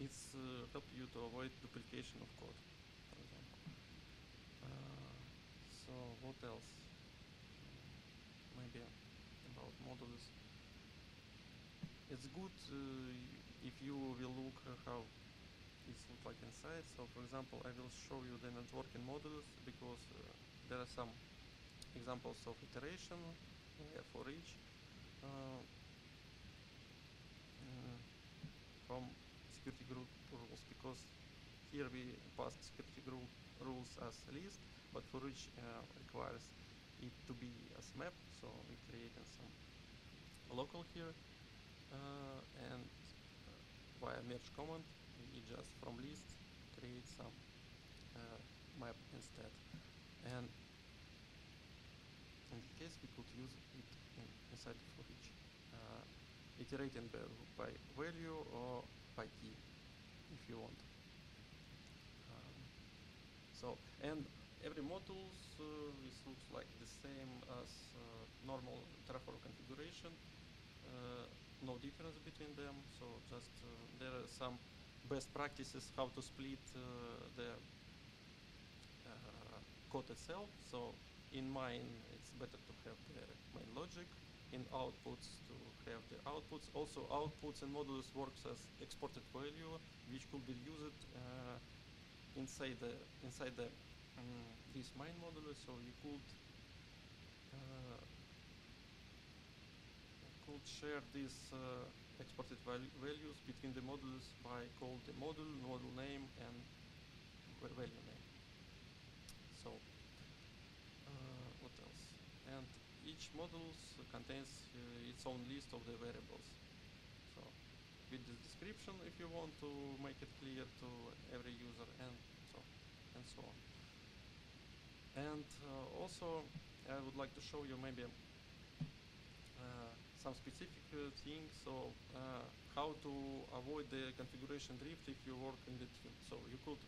it's help you to avoid duplication of code, for example. So what else? Maybe about modules. It's good if you will look how it looks like inside. So for example, I will show you the networking modules because there are some examples of iteration for each. From security group rules, because here we pass security group rules as a list, but for each requires it to be as map, so we created some local here, and via merge command we just from list create some map instead. And in this case we could use it inside for each, iterating by value or by key if you want. So, and every modules this looks like the same as normal Terraform configuration. No difference between them. So just there are some best practices how to split the code itself. So in mine, it's better to have the main logic in outputs to have the outputs. Also, outputs and modulus works as exported value, which could be used inside this main modulus. So you could share these exported values between the modulus by call the module name, and value name. So what else? And each module contains its own list of the variables. So with this description, if you want to make it clear to every user, and so on. And also, I would like to show you maybe some specific things. So how to avoid the configuration drift if you work in the team. So you could,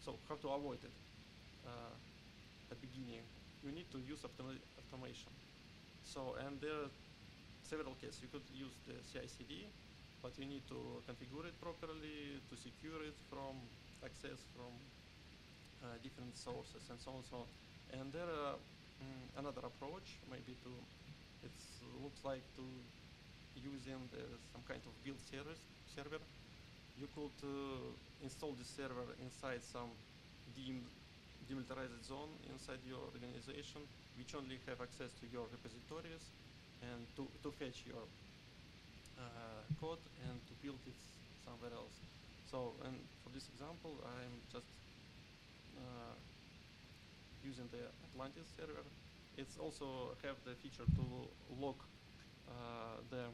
so how to avoid it at beginning. You need to use automation. So, and there are several cases. You could use the CI/CD, but you need to configure it properly to secure it from access from different sources and so on and so on. And there are another approach, maybe to, it looks like to using some kind of build server. You could install this server inside some demilitarized zone inside your organization, which only have access to your repositories, and to fetch your code and to build it somewhere else. So, and for this example, I'm just using the Atlantis server. It's also have the feature to log the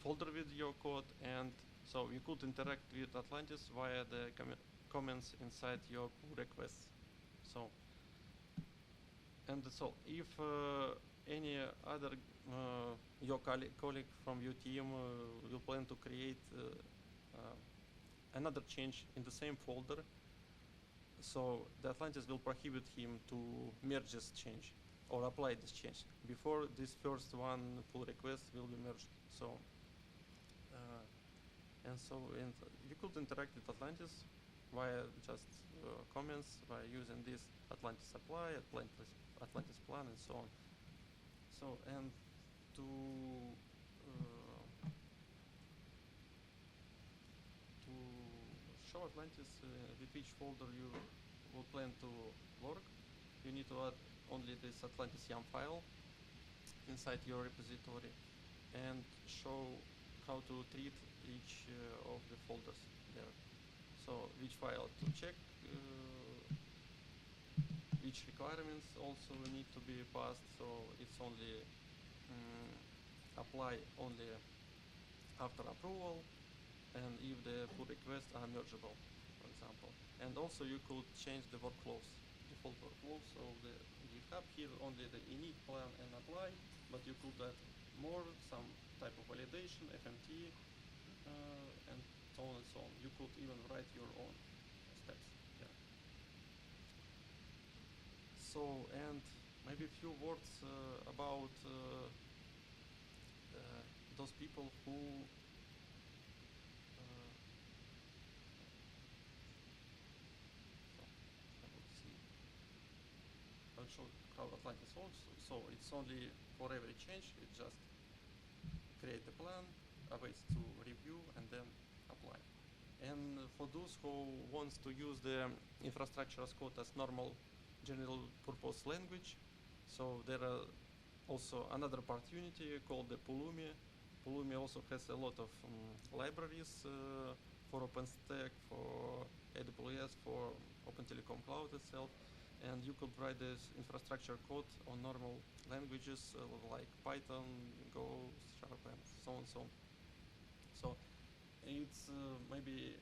folder with your code, and so you could interact with Atlantis via the comments inside your pull requests. So, and so if any other your colleague from your team will plan to create another change in the same folder, so the Atlantis will prohibit him to merge this change or apply this change before this first one pull request will be merged. So and you could interact with Atlantis via just comments by using this Atlantis apply, Atlantis plan, and so on. So, and to show Atlantis with which folder you will plan to work, you need to add only this Atlantis YAM file inside your repository and show how to treat each of the folders there. So which file to check, which requirements also need to be passed, so it's only apply only after approval, and if the pull requests are mergeable, for example. And also you could change the workflows, default workflows. So the GitHub here only the init, plan, and apply, but you could add more, some type of validation, FMT, and so on and so on. You could even write your own steps here. So, and maybe a few words about those people who I'll show how Atlantis works. So it's only for every change, it just create the plan, awaits to review, and then apply. And for those who wants to use the infrastructure as code as normal general purpose language, so there are also another opportunity called the Pulumi. Pulumi also has a lot of libraries for OpenStack, for AWS, for Open Telekom Cloud itself, and you could write this infrastructure code on normal languages like Python, Go, Sharp, and so on and so on. So it's maybe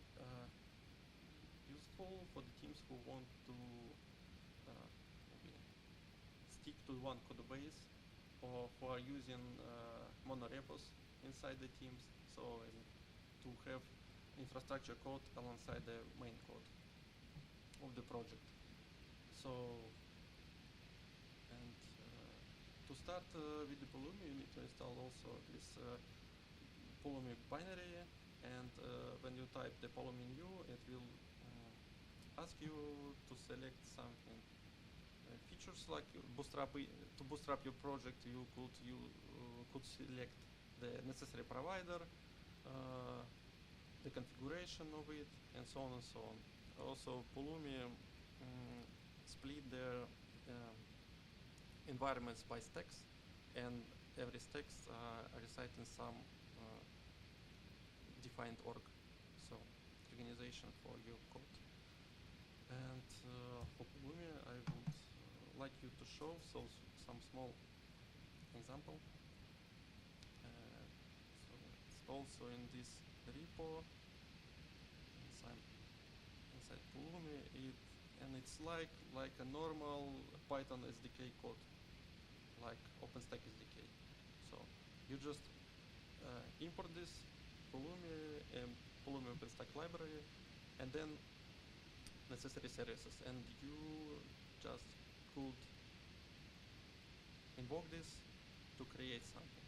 useful for the teams who want to maybe stick to one code base, or for using monorepos inside the teams, so to have infrastructure code alongside the main code of the project. So, and to start with the Pulumi, you need to install also this Pulumi binary, and when you type the Pulumi new, it will ask you to select something, a feature features like to bootstrap your project, you could select the necessary provider, the configuration of it, and so on and so on. Also, Pulumi split their environments by stacks, and every stacks reside in some defined org, so organization for your code. And for Pulumi, I would like you to show some small example. So it's also in this repo inside Pulumi, and it's like a normal Python SDK code, like OpenStack SDK. So you just import this Pulumi and Pulumi OpenStack library, and then necessary services, and you just could invoke this to create something.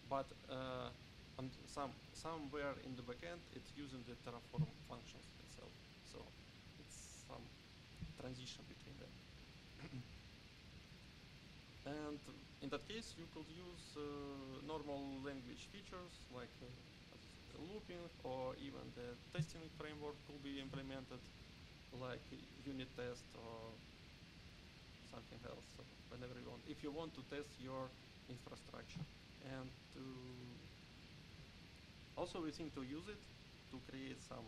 But on somewhere in the backend, it's using the Terraform functions itself. So it's some transition between them. And in that case, you could use normal language features like looping, or even the testing framework could be implemented, like unit test or something else, so whenever you want. If you want to test your infrastructure, and also we think to use it to create some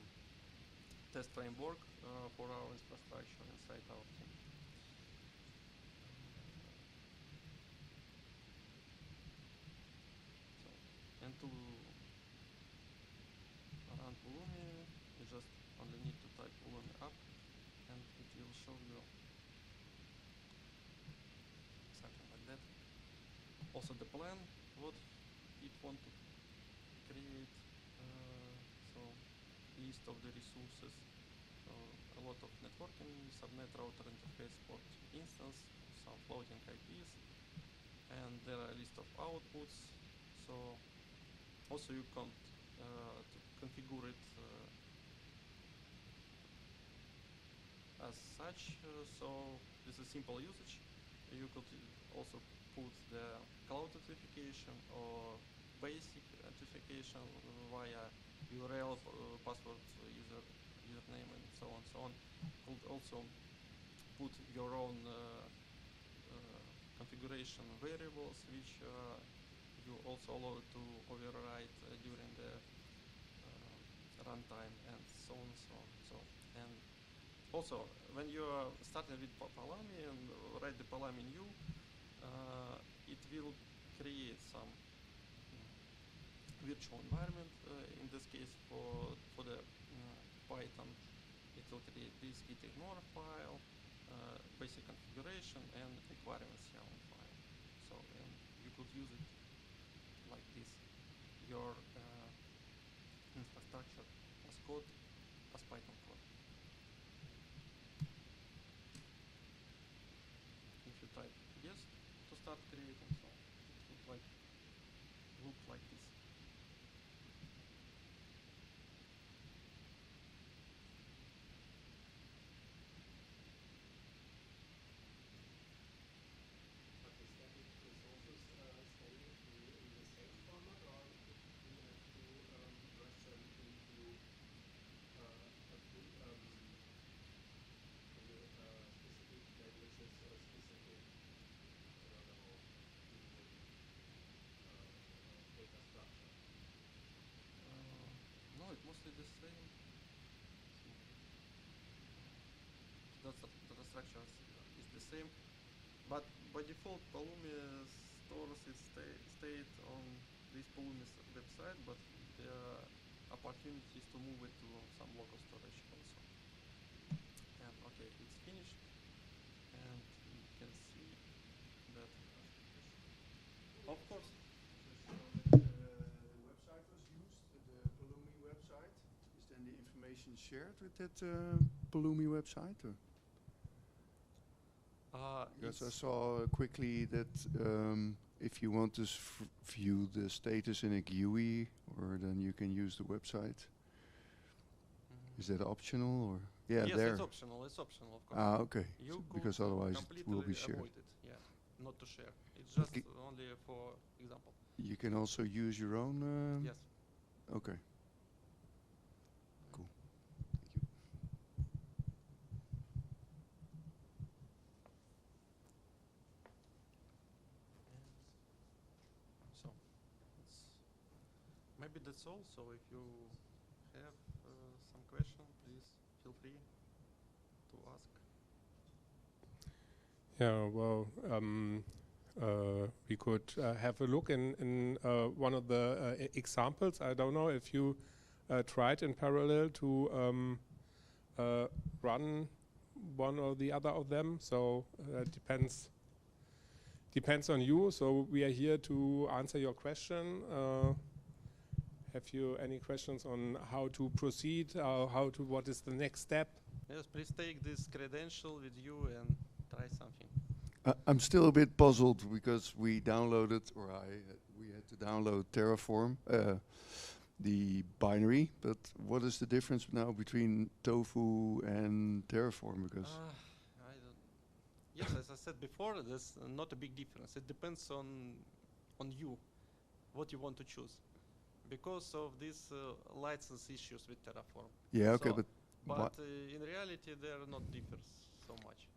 test framework for our infrastructure inside our team. And to run Pulumi, you just only need to type Pulumi up, and it will show you something like that. Also the plan, what it want to create, so list of the resources, so a lot of networking, subnet router interface port instance, some floating IPs, and there are a list of outputs. So also you can to configure it as such. So this is simple usage. You could also put the cloud authentication or basic authentication via URL, password, username, and so on. Could also put your own configuration variables, which you also allow to override during the runtime, and so on. And also, when you are starting with Pulumi and write the Pulumi new, it will create some virtual environment. In this case, for the Python, it will create this gitignore file, basic configuration, and requirements YAML file. So, and you could use it like this, your infrastructure as code, as Python code. If you type yes to start creating, so it would look like this. But the static resources stay in the same format, or do you have to brush them into specific languages or specific, I don't know, even data structure? No, it's mostly the same. The data structure is the same, but by default, Pulumi stores its state on this Pulumi website, but there are opportunities to move it to some local storage also. And okay, it's finished, and you can see that. Of course. So that the website was used, the Pulumi website. Is then the information shared with that Pulumi website? Or? Because I saw quickly that if you want to view the status in a GUI, or then you can use the website. Is that optional, or Yeah, yes, there. it's optional. It's optional, of course. Ah, okay. You Because could otherwise it will be completely shared. avoid it. Yeah, not to share. It's just Okay. only for example. You can also use your own. Yes. Okay. Cool. So maybe that's all. So if you have some question, please feel free to ask. Yeah, well, we could have a look in one of the examples. I don't know if you tried in parallel to run one or the other of them. So depends on you. So we are here to answer your question. Have you any questions on how to proceed? What is the next step? Yes, please take this credential with you and try something. I'm still a bit puzzled because we downloaded, or we had to download Terraform, the binary. But what is the difference now between TOFU and Terraform? Because I don't. Yes, as I said before, there's not a big difference. It depends on you, what you want to choose, because of these license issues with Terraform. yeah, okay, So but But in reality, they are not differs so much.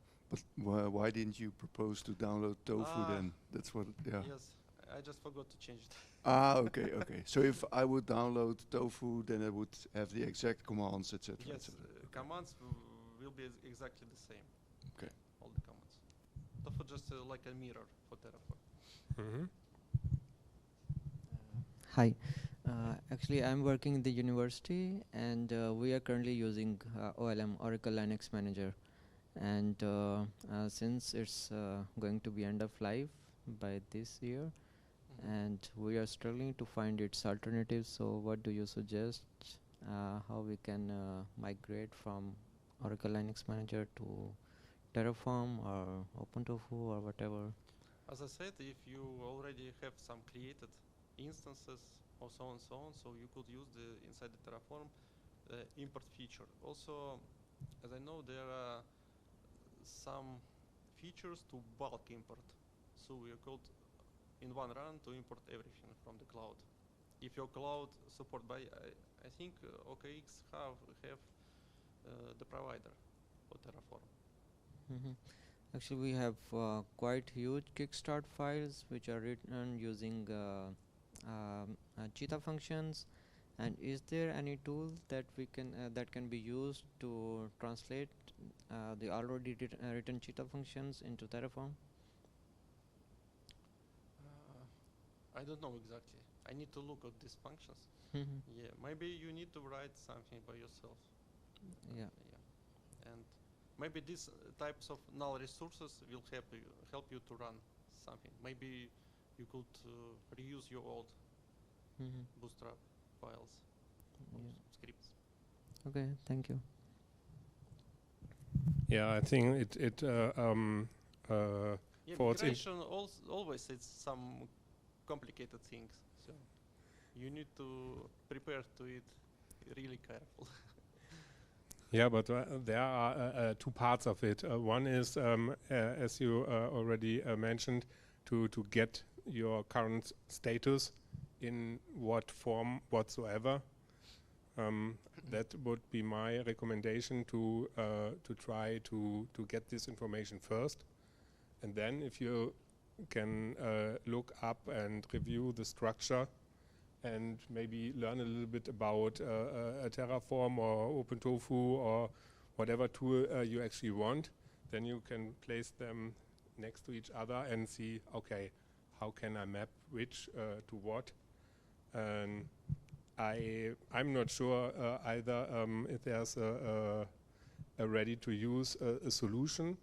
why didn't you propose to download TOFU then? That's what. Yeah. Yes, I just forgot to change it. Ah, okay, okay. So if I would download TOFU, then I would have the exact commands, etc. Yes, commands will be exactly the same. Okay. All the commands. TOFU just like a mirror for Terraform. Mm-hmm. Hi. Actually, I'm working in the university, and we are currently using OLM, Oracle Linux Manager. And since it's going to be end of life by this year, and we are struggling to find its alternatives, so what do you suggest how we can migrate from Oracle Linux Manager to Terraform or OpenTOFU or whatever? As I said, if you already have some created instances or so on, so you could use inside the Terraform import feature. Also, as I know, there are some features to bulk import. So we are called in one run to import everything from the cloud. If your cloud support by, I think OKX have the provider for Terraform. Actually, we have quite huge kickstart files which are written using cheetah functions. And is there any tool that we can that can be used to translate the already written cheetah functions into Terraform? I don't know exactly. I need to look at these functions. Yeah, maybe you need to write something by yourself. Yeah. And maybe these types of null resources will help you to run something. Maybe you could reuse your old Bootstrap files or scripts. Okay, thank you. Yeah, I think Yeah, for its migration always it's some complicated things. So you need to prepare to it really careful. Yeah, but there are two parts of it. One is, as you already mentioned, to get your current status in what form whatsoever. That would be my recommendation to try to get this information first, and then if you can look up and review the structure and maybe learn a little bit about a Terraform or OpenTOFU or whatever tool you actually want, then you can place them next to each other and see, okay, how can I map which to what? And I'm not sure either if there's a ready-to-use a solution,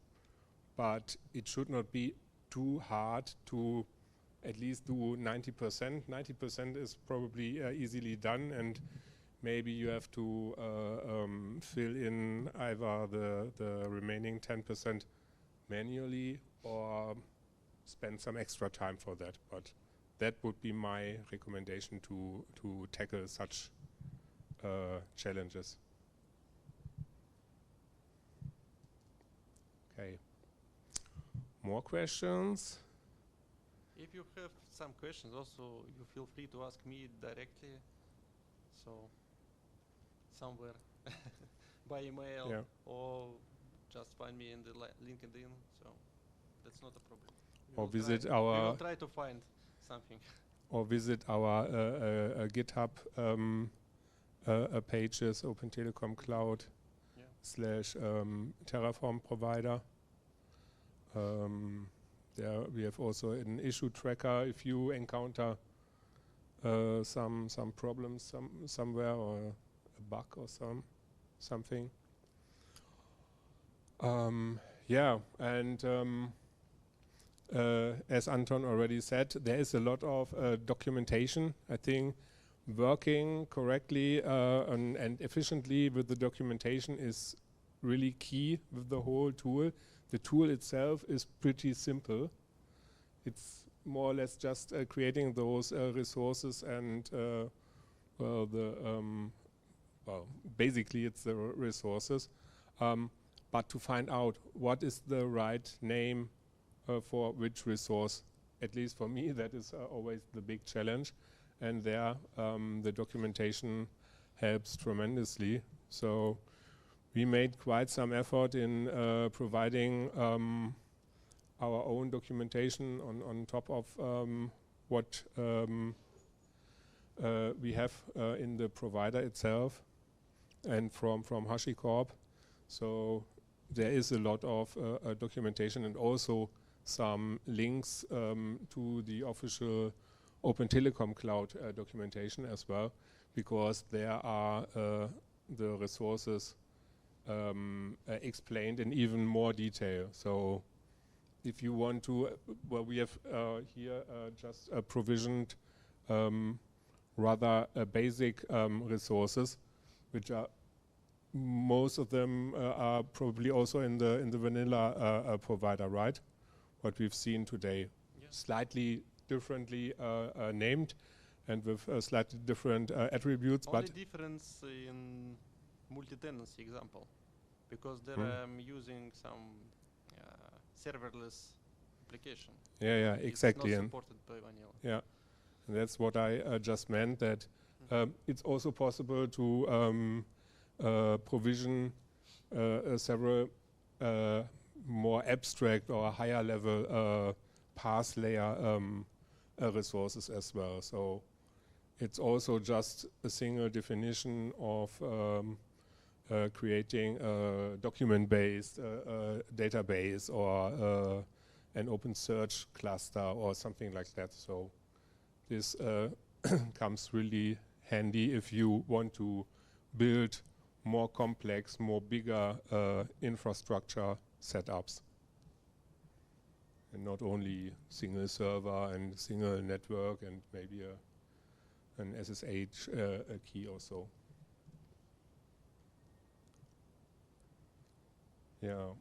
but it should not be too hard to at least do 90%. 90% is probably easily done, and maybe you have to fill in either the remaining 10% manually or spend some extra time for that. But that would be my recommendation to tackle such challenges. Okay. More questions? If you have some questions, also you feel free to ask me directly. So somewhere by email or just find me in the LinkedIn. So that's not a problem. Or We will visit try, our we will try to find something. or visit our GitHub pages, Open Telekom Cloud / Terraform provider. There we have also an issue tracker if you encounter some problems somewhere or a bug or something. Yeah, and as Anton already said, there is a lot of documentation. I think working correctly and efficiently with the documentation is really key with the whole tool. The tool itself is pretty simple. It's more or less just creating those resources and well, basically it's the resources. But to find out what is the right name for which resource, at least for me, that is always the big challenge. And there, the documentation helps tremendously. So we made quite some effort in providing our own documentation on top of what we have in the provider itself and from HashiCorp. So there is a lot of documentation and also some links to the official Open Telekom Cloud documentation as well, because there are the resources explained in even more detail. So if you want to, well, we have here just provisioned rather basic resources, which are most of them are probably also in the vanilla provider, right? What we've seen today, slightly differently named and with slightly different attributes. Only but difference in multi-tenancy example, because there I'm using some serverless application. Yeah, exactly. It's not supported by vanilla. Yeah, and that's what I just meant, that it's also possible to provision several more abstract or higher level path layer resources as well. So it's also just a single definition of creating a document-based database or an open search cluster or something like that. So this comes really handy if you want to build more complex, more bigger infrastructure setups, and not only single server and single network and maybe an SSH key or so. Yeah.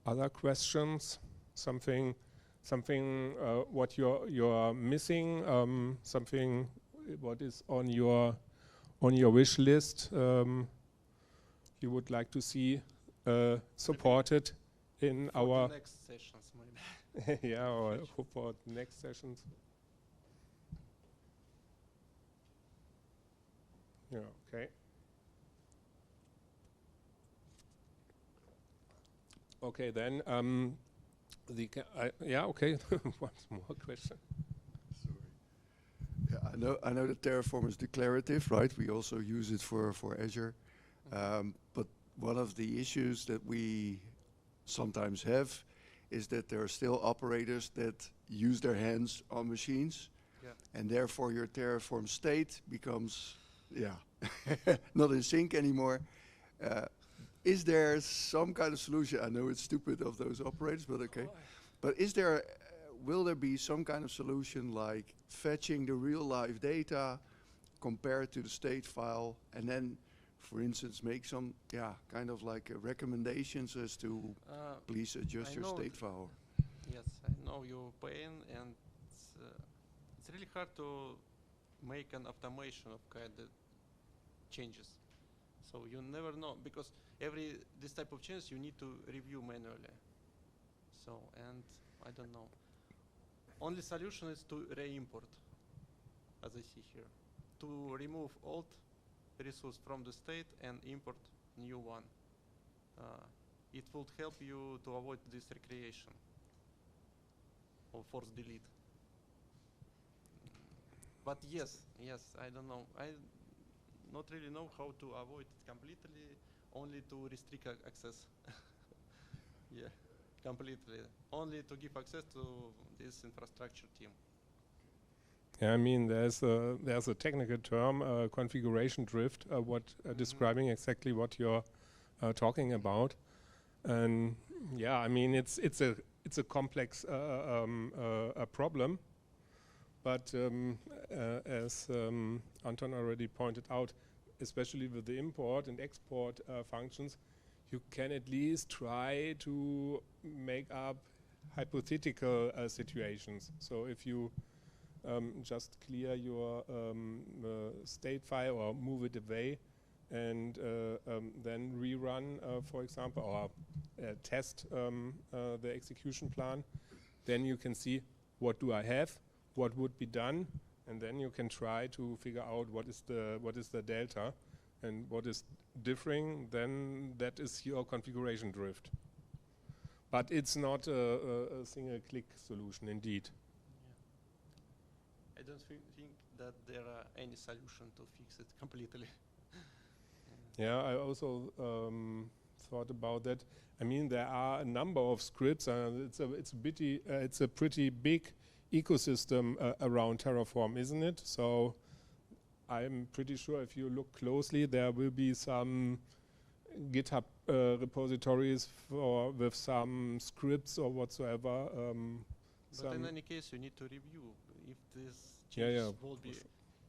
Other questions? Something what you're missing? Something what is on your wish list? You would like to see supported in For our the next sessions, maybe. yeah, or for next sessions. Yeah. Okay. Okay, then yeah. Okay. One more question. Sorry. Yeah, I know that Terraform is declarative, right? We also use it for Azure. But one of the issues that we sometimes have is that there are still operators that use their hands on machines, and therefore your Terraform state becomes, not in sync anymore. Is there some kind of solution? I know it's stupid of those operators, but okay. But is there, will there be some kind of solution like fetching the real life data compared to the state file, and then, for instance, make some, kind of like recommendations as to please adjust your state file? Yes, I know your pain, and it's really hard to make an automation of kind of changes. So you never know, because this type of change you need to review manually. So, and I don't know. Only solution is to re-import, as I see here, to remove old resource from the state and import new one. It would help you to avoid this recreation or force delete. But yes, I don't know. I not really know how to avoid it completely, only to restrict access. Yeah, completely. Only to give access to this infrastructure team. Yeah, I mean, there's a technical term, configuration drift, describing exactly what you're talking about. And yeah, I mean, it's a complex problem. But as Anton already pointed out, especially with the import and export functions, you can at least try to make up hypothetical situations. So if you just clear your state file or move it away and then rerun, for example, or test the execution plan, then you can see what do I have, what would be done, and then you can try to figure out what is the delta, and what is differing. Then that is your configuration drift. But it's not a single-click solution, indeed. I don't think that there are any solution to fix it completely. Yeah, I also thought about that. I mean, there are a number of scripts. It's a pretty big ecosystem around Terraform, isn't it? So I'm pretty sure if you look closely, there will be some GitHub repositories with some scripts or whatsoever. But in any case, you need to review if this change will be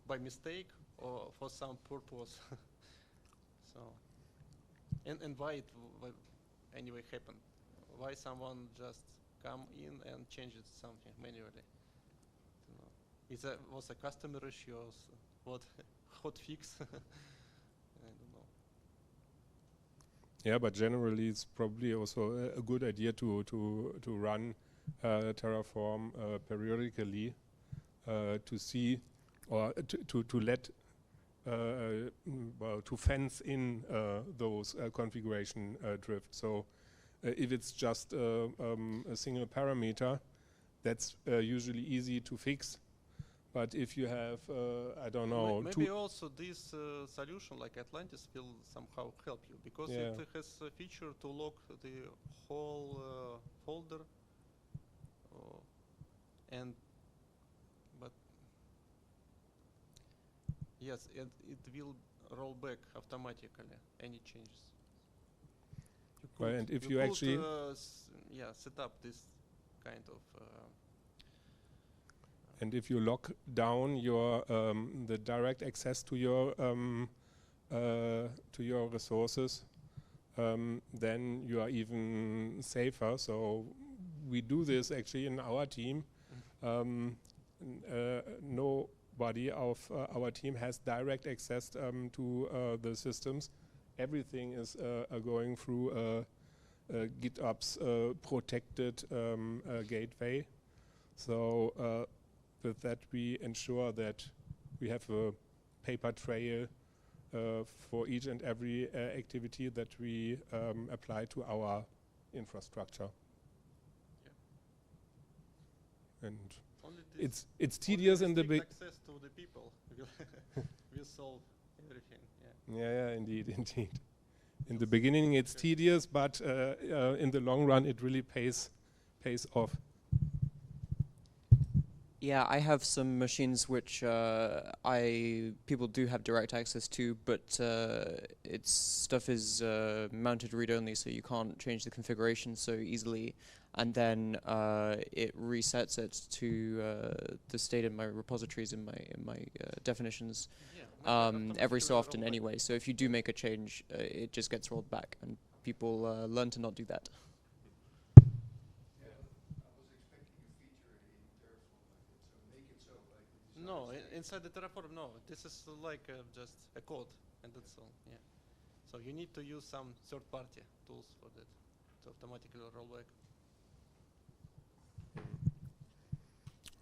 by mistake or for some purpose. So, and why it anyway happened? Why someone just come in and changes something manually? Was a customer issue or what hot fix? I don't know. Yeah, but generally it's probably also a good idea to run Terraform periodically to see or to let to fence in those configuration drifts. So if it's just a single parameter, that's usually easy to fix. But if you have, I don't know, maybe also this solution like Atlantis will somehow help you, because it has a feature to lock the whole folder, but yes, it will roll back automatically any changes. And if you actually set up this kind of. And if you lock down your the direct access to your resources, then you are even safer. So we do this actually in our team. Nobody of our team has direct access to the systems. Everything is going through GitHub's protected gateway. So with that, we ensure that we have a paper trail for each and every activity that we apply to our infrastructure. Yeah. And it's tedious in the big access to the people will solve everything. Yeah, indeed. In the beginning, it's tedious, but in the long run, it really pays off. Yeah, I have some machines which people do have direct access to, but its stuff is mounted read-only, so you can't change the configuration so easily. And then it resets it to the state in my repositories, in my definitions, every so often anyway. So if you do make a change, it just gets rolled back, and people learn to not do that. No, inside the Terraform, no. This is like just a code, and that's all. Yeah. So you need to use some third-party tools for that to automatically roll back.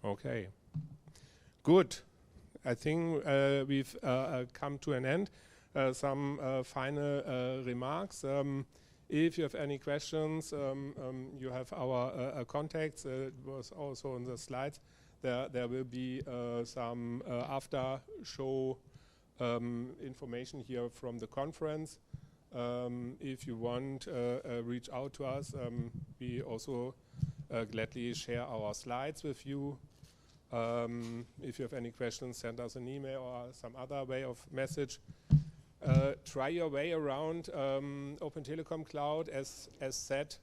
Okay. Good. I think we've come to an end. Some final remarks. If you have any questions, you have our contacts. It was also on the slides. There will be some after show information here from the conference. If you want, reach out to us. We also gladly share our slides with you. If you have any questions, send us an email or some other way of message. Try your way around Open Telekom Cloud. As said,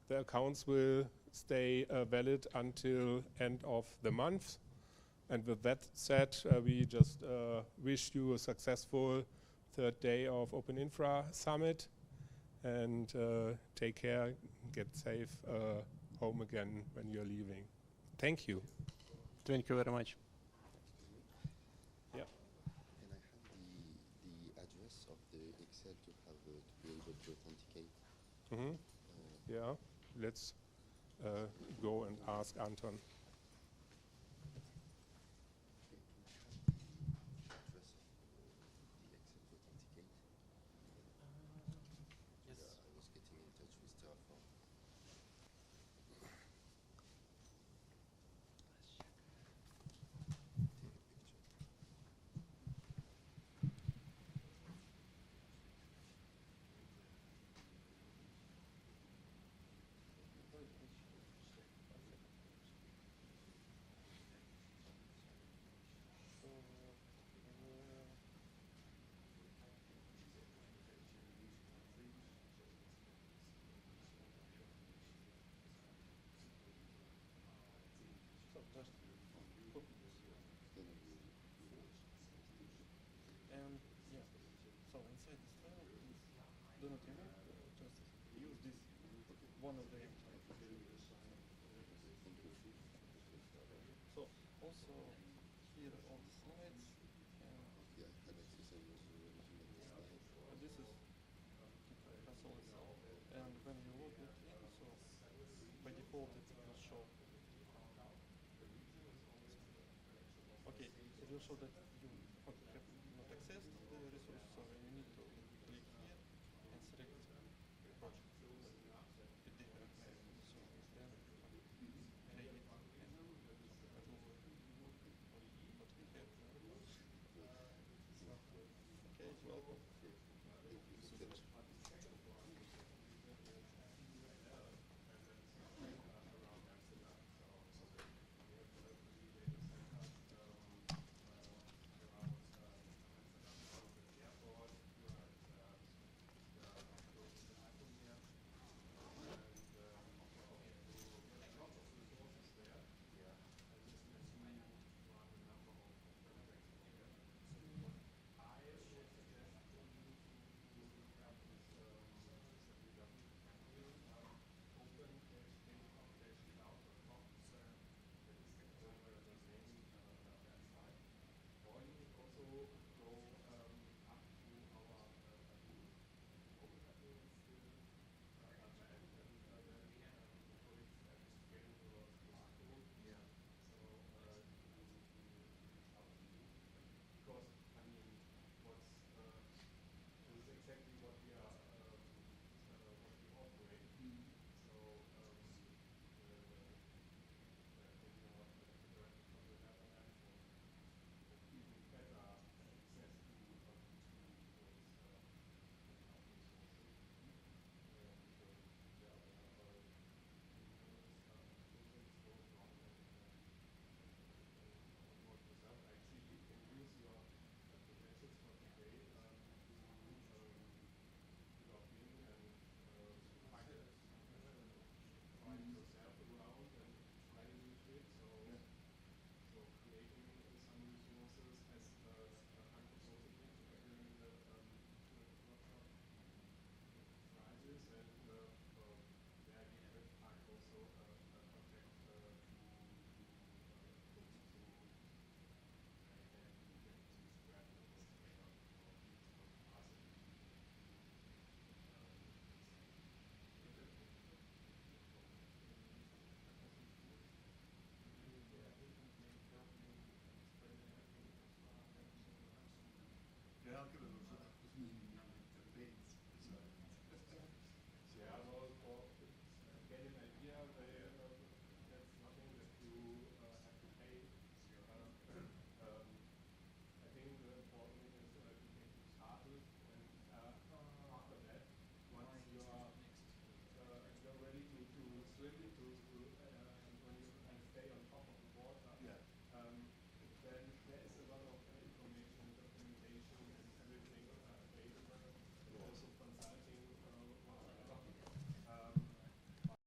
the accounts will stay valid until end of the month. And with that said, we just wish you a successful third day of Open Infra Summit. And take care, get safe home again when you're leaving. Thank you. Thank you very much. Yeah. Can I have the address of the Excel to have to be able to authenticate? Mm-hmm. Yeah. Let's go and ask Anton. Yes. I was getting in touch with Terraform. And yeah, so inside this file, please do not remove, just use this one of the So also here on the slides, Yeah, Alexis, I was using this slide. this is console itself, and when you log it in, so by default it will show. Okay, it will show that you have not accessed the resource, so you need to click here and select project.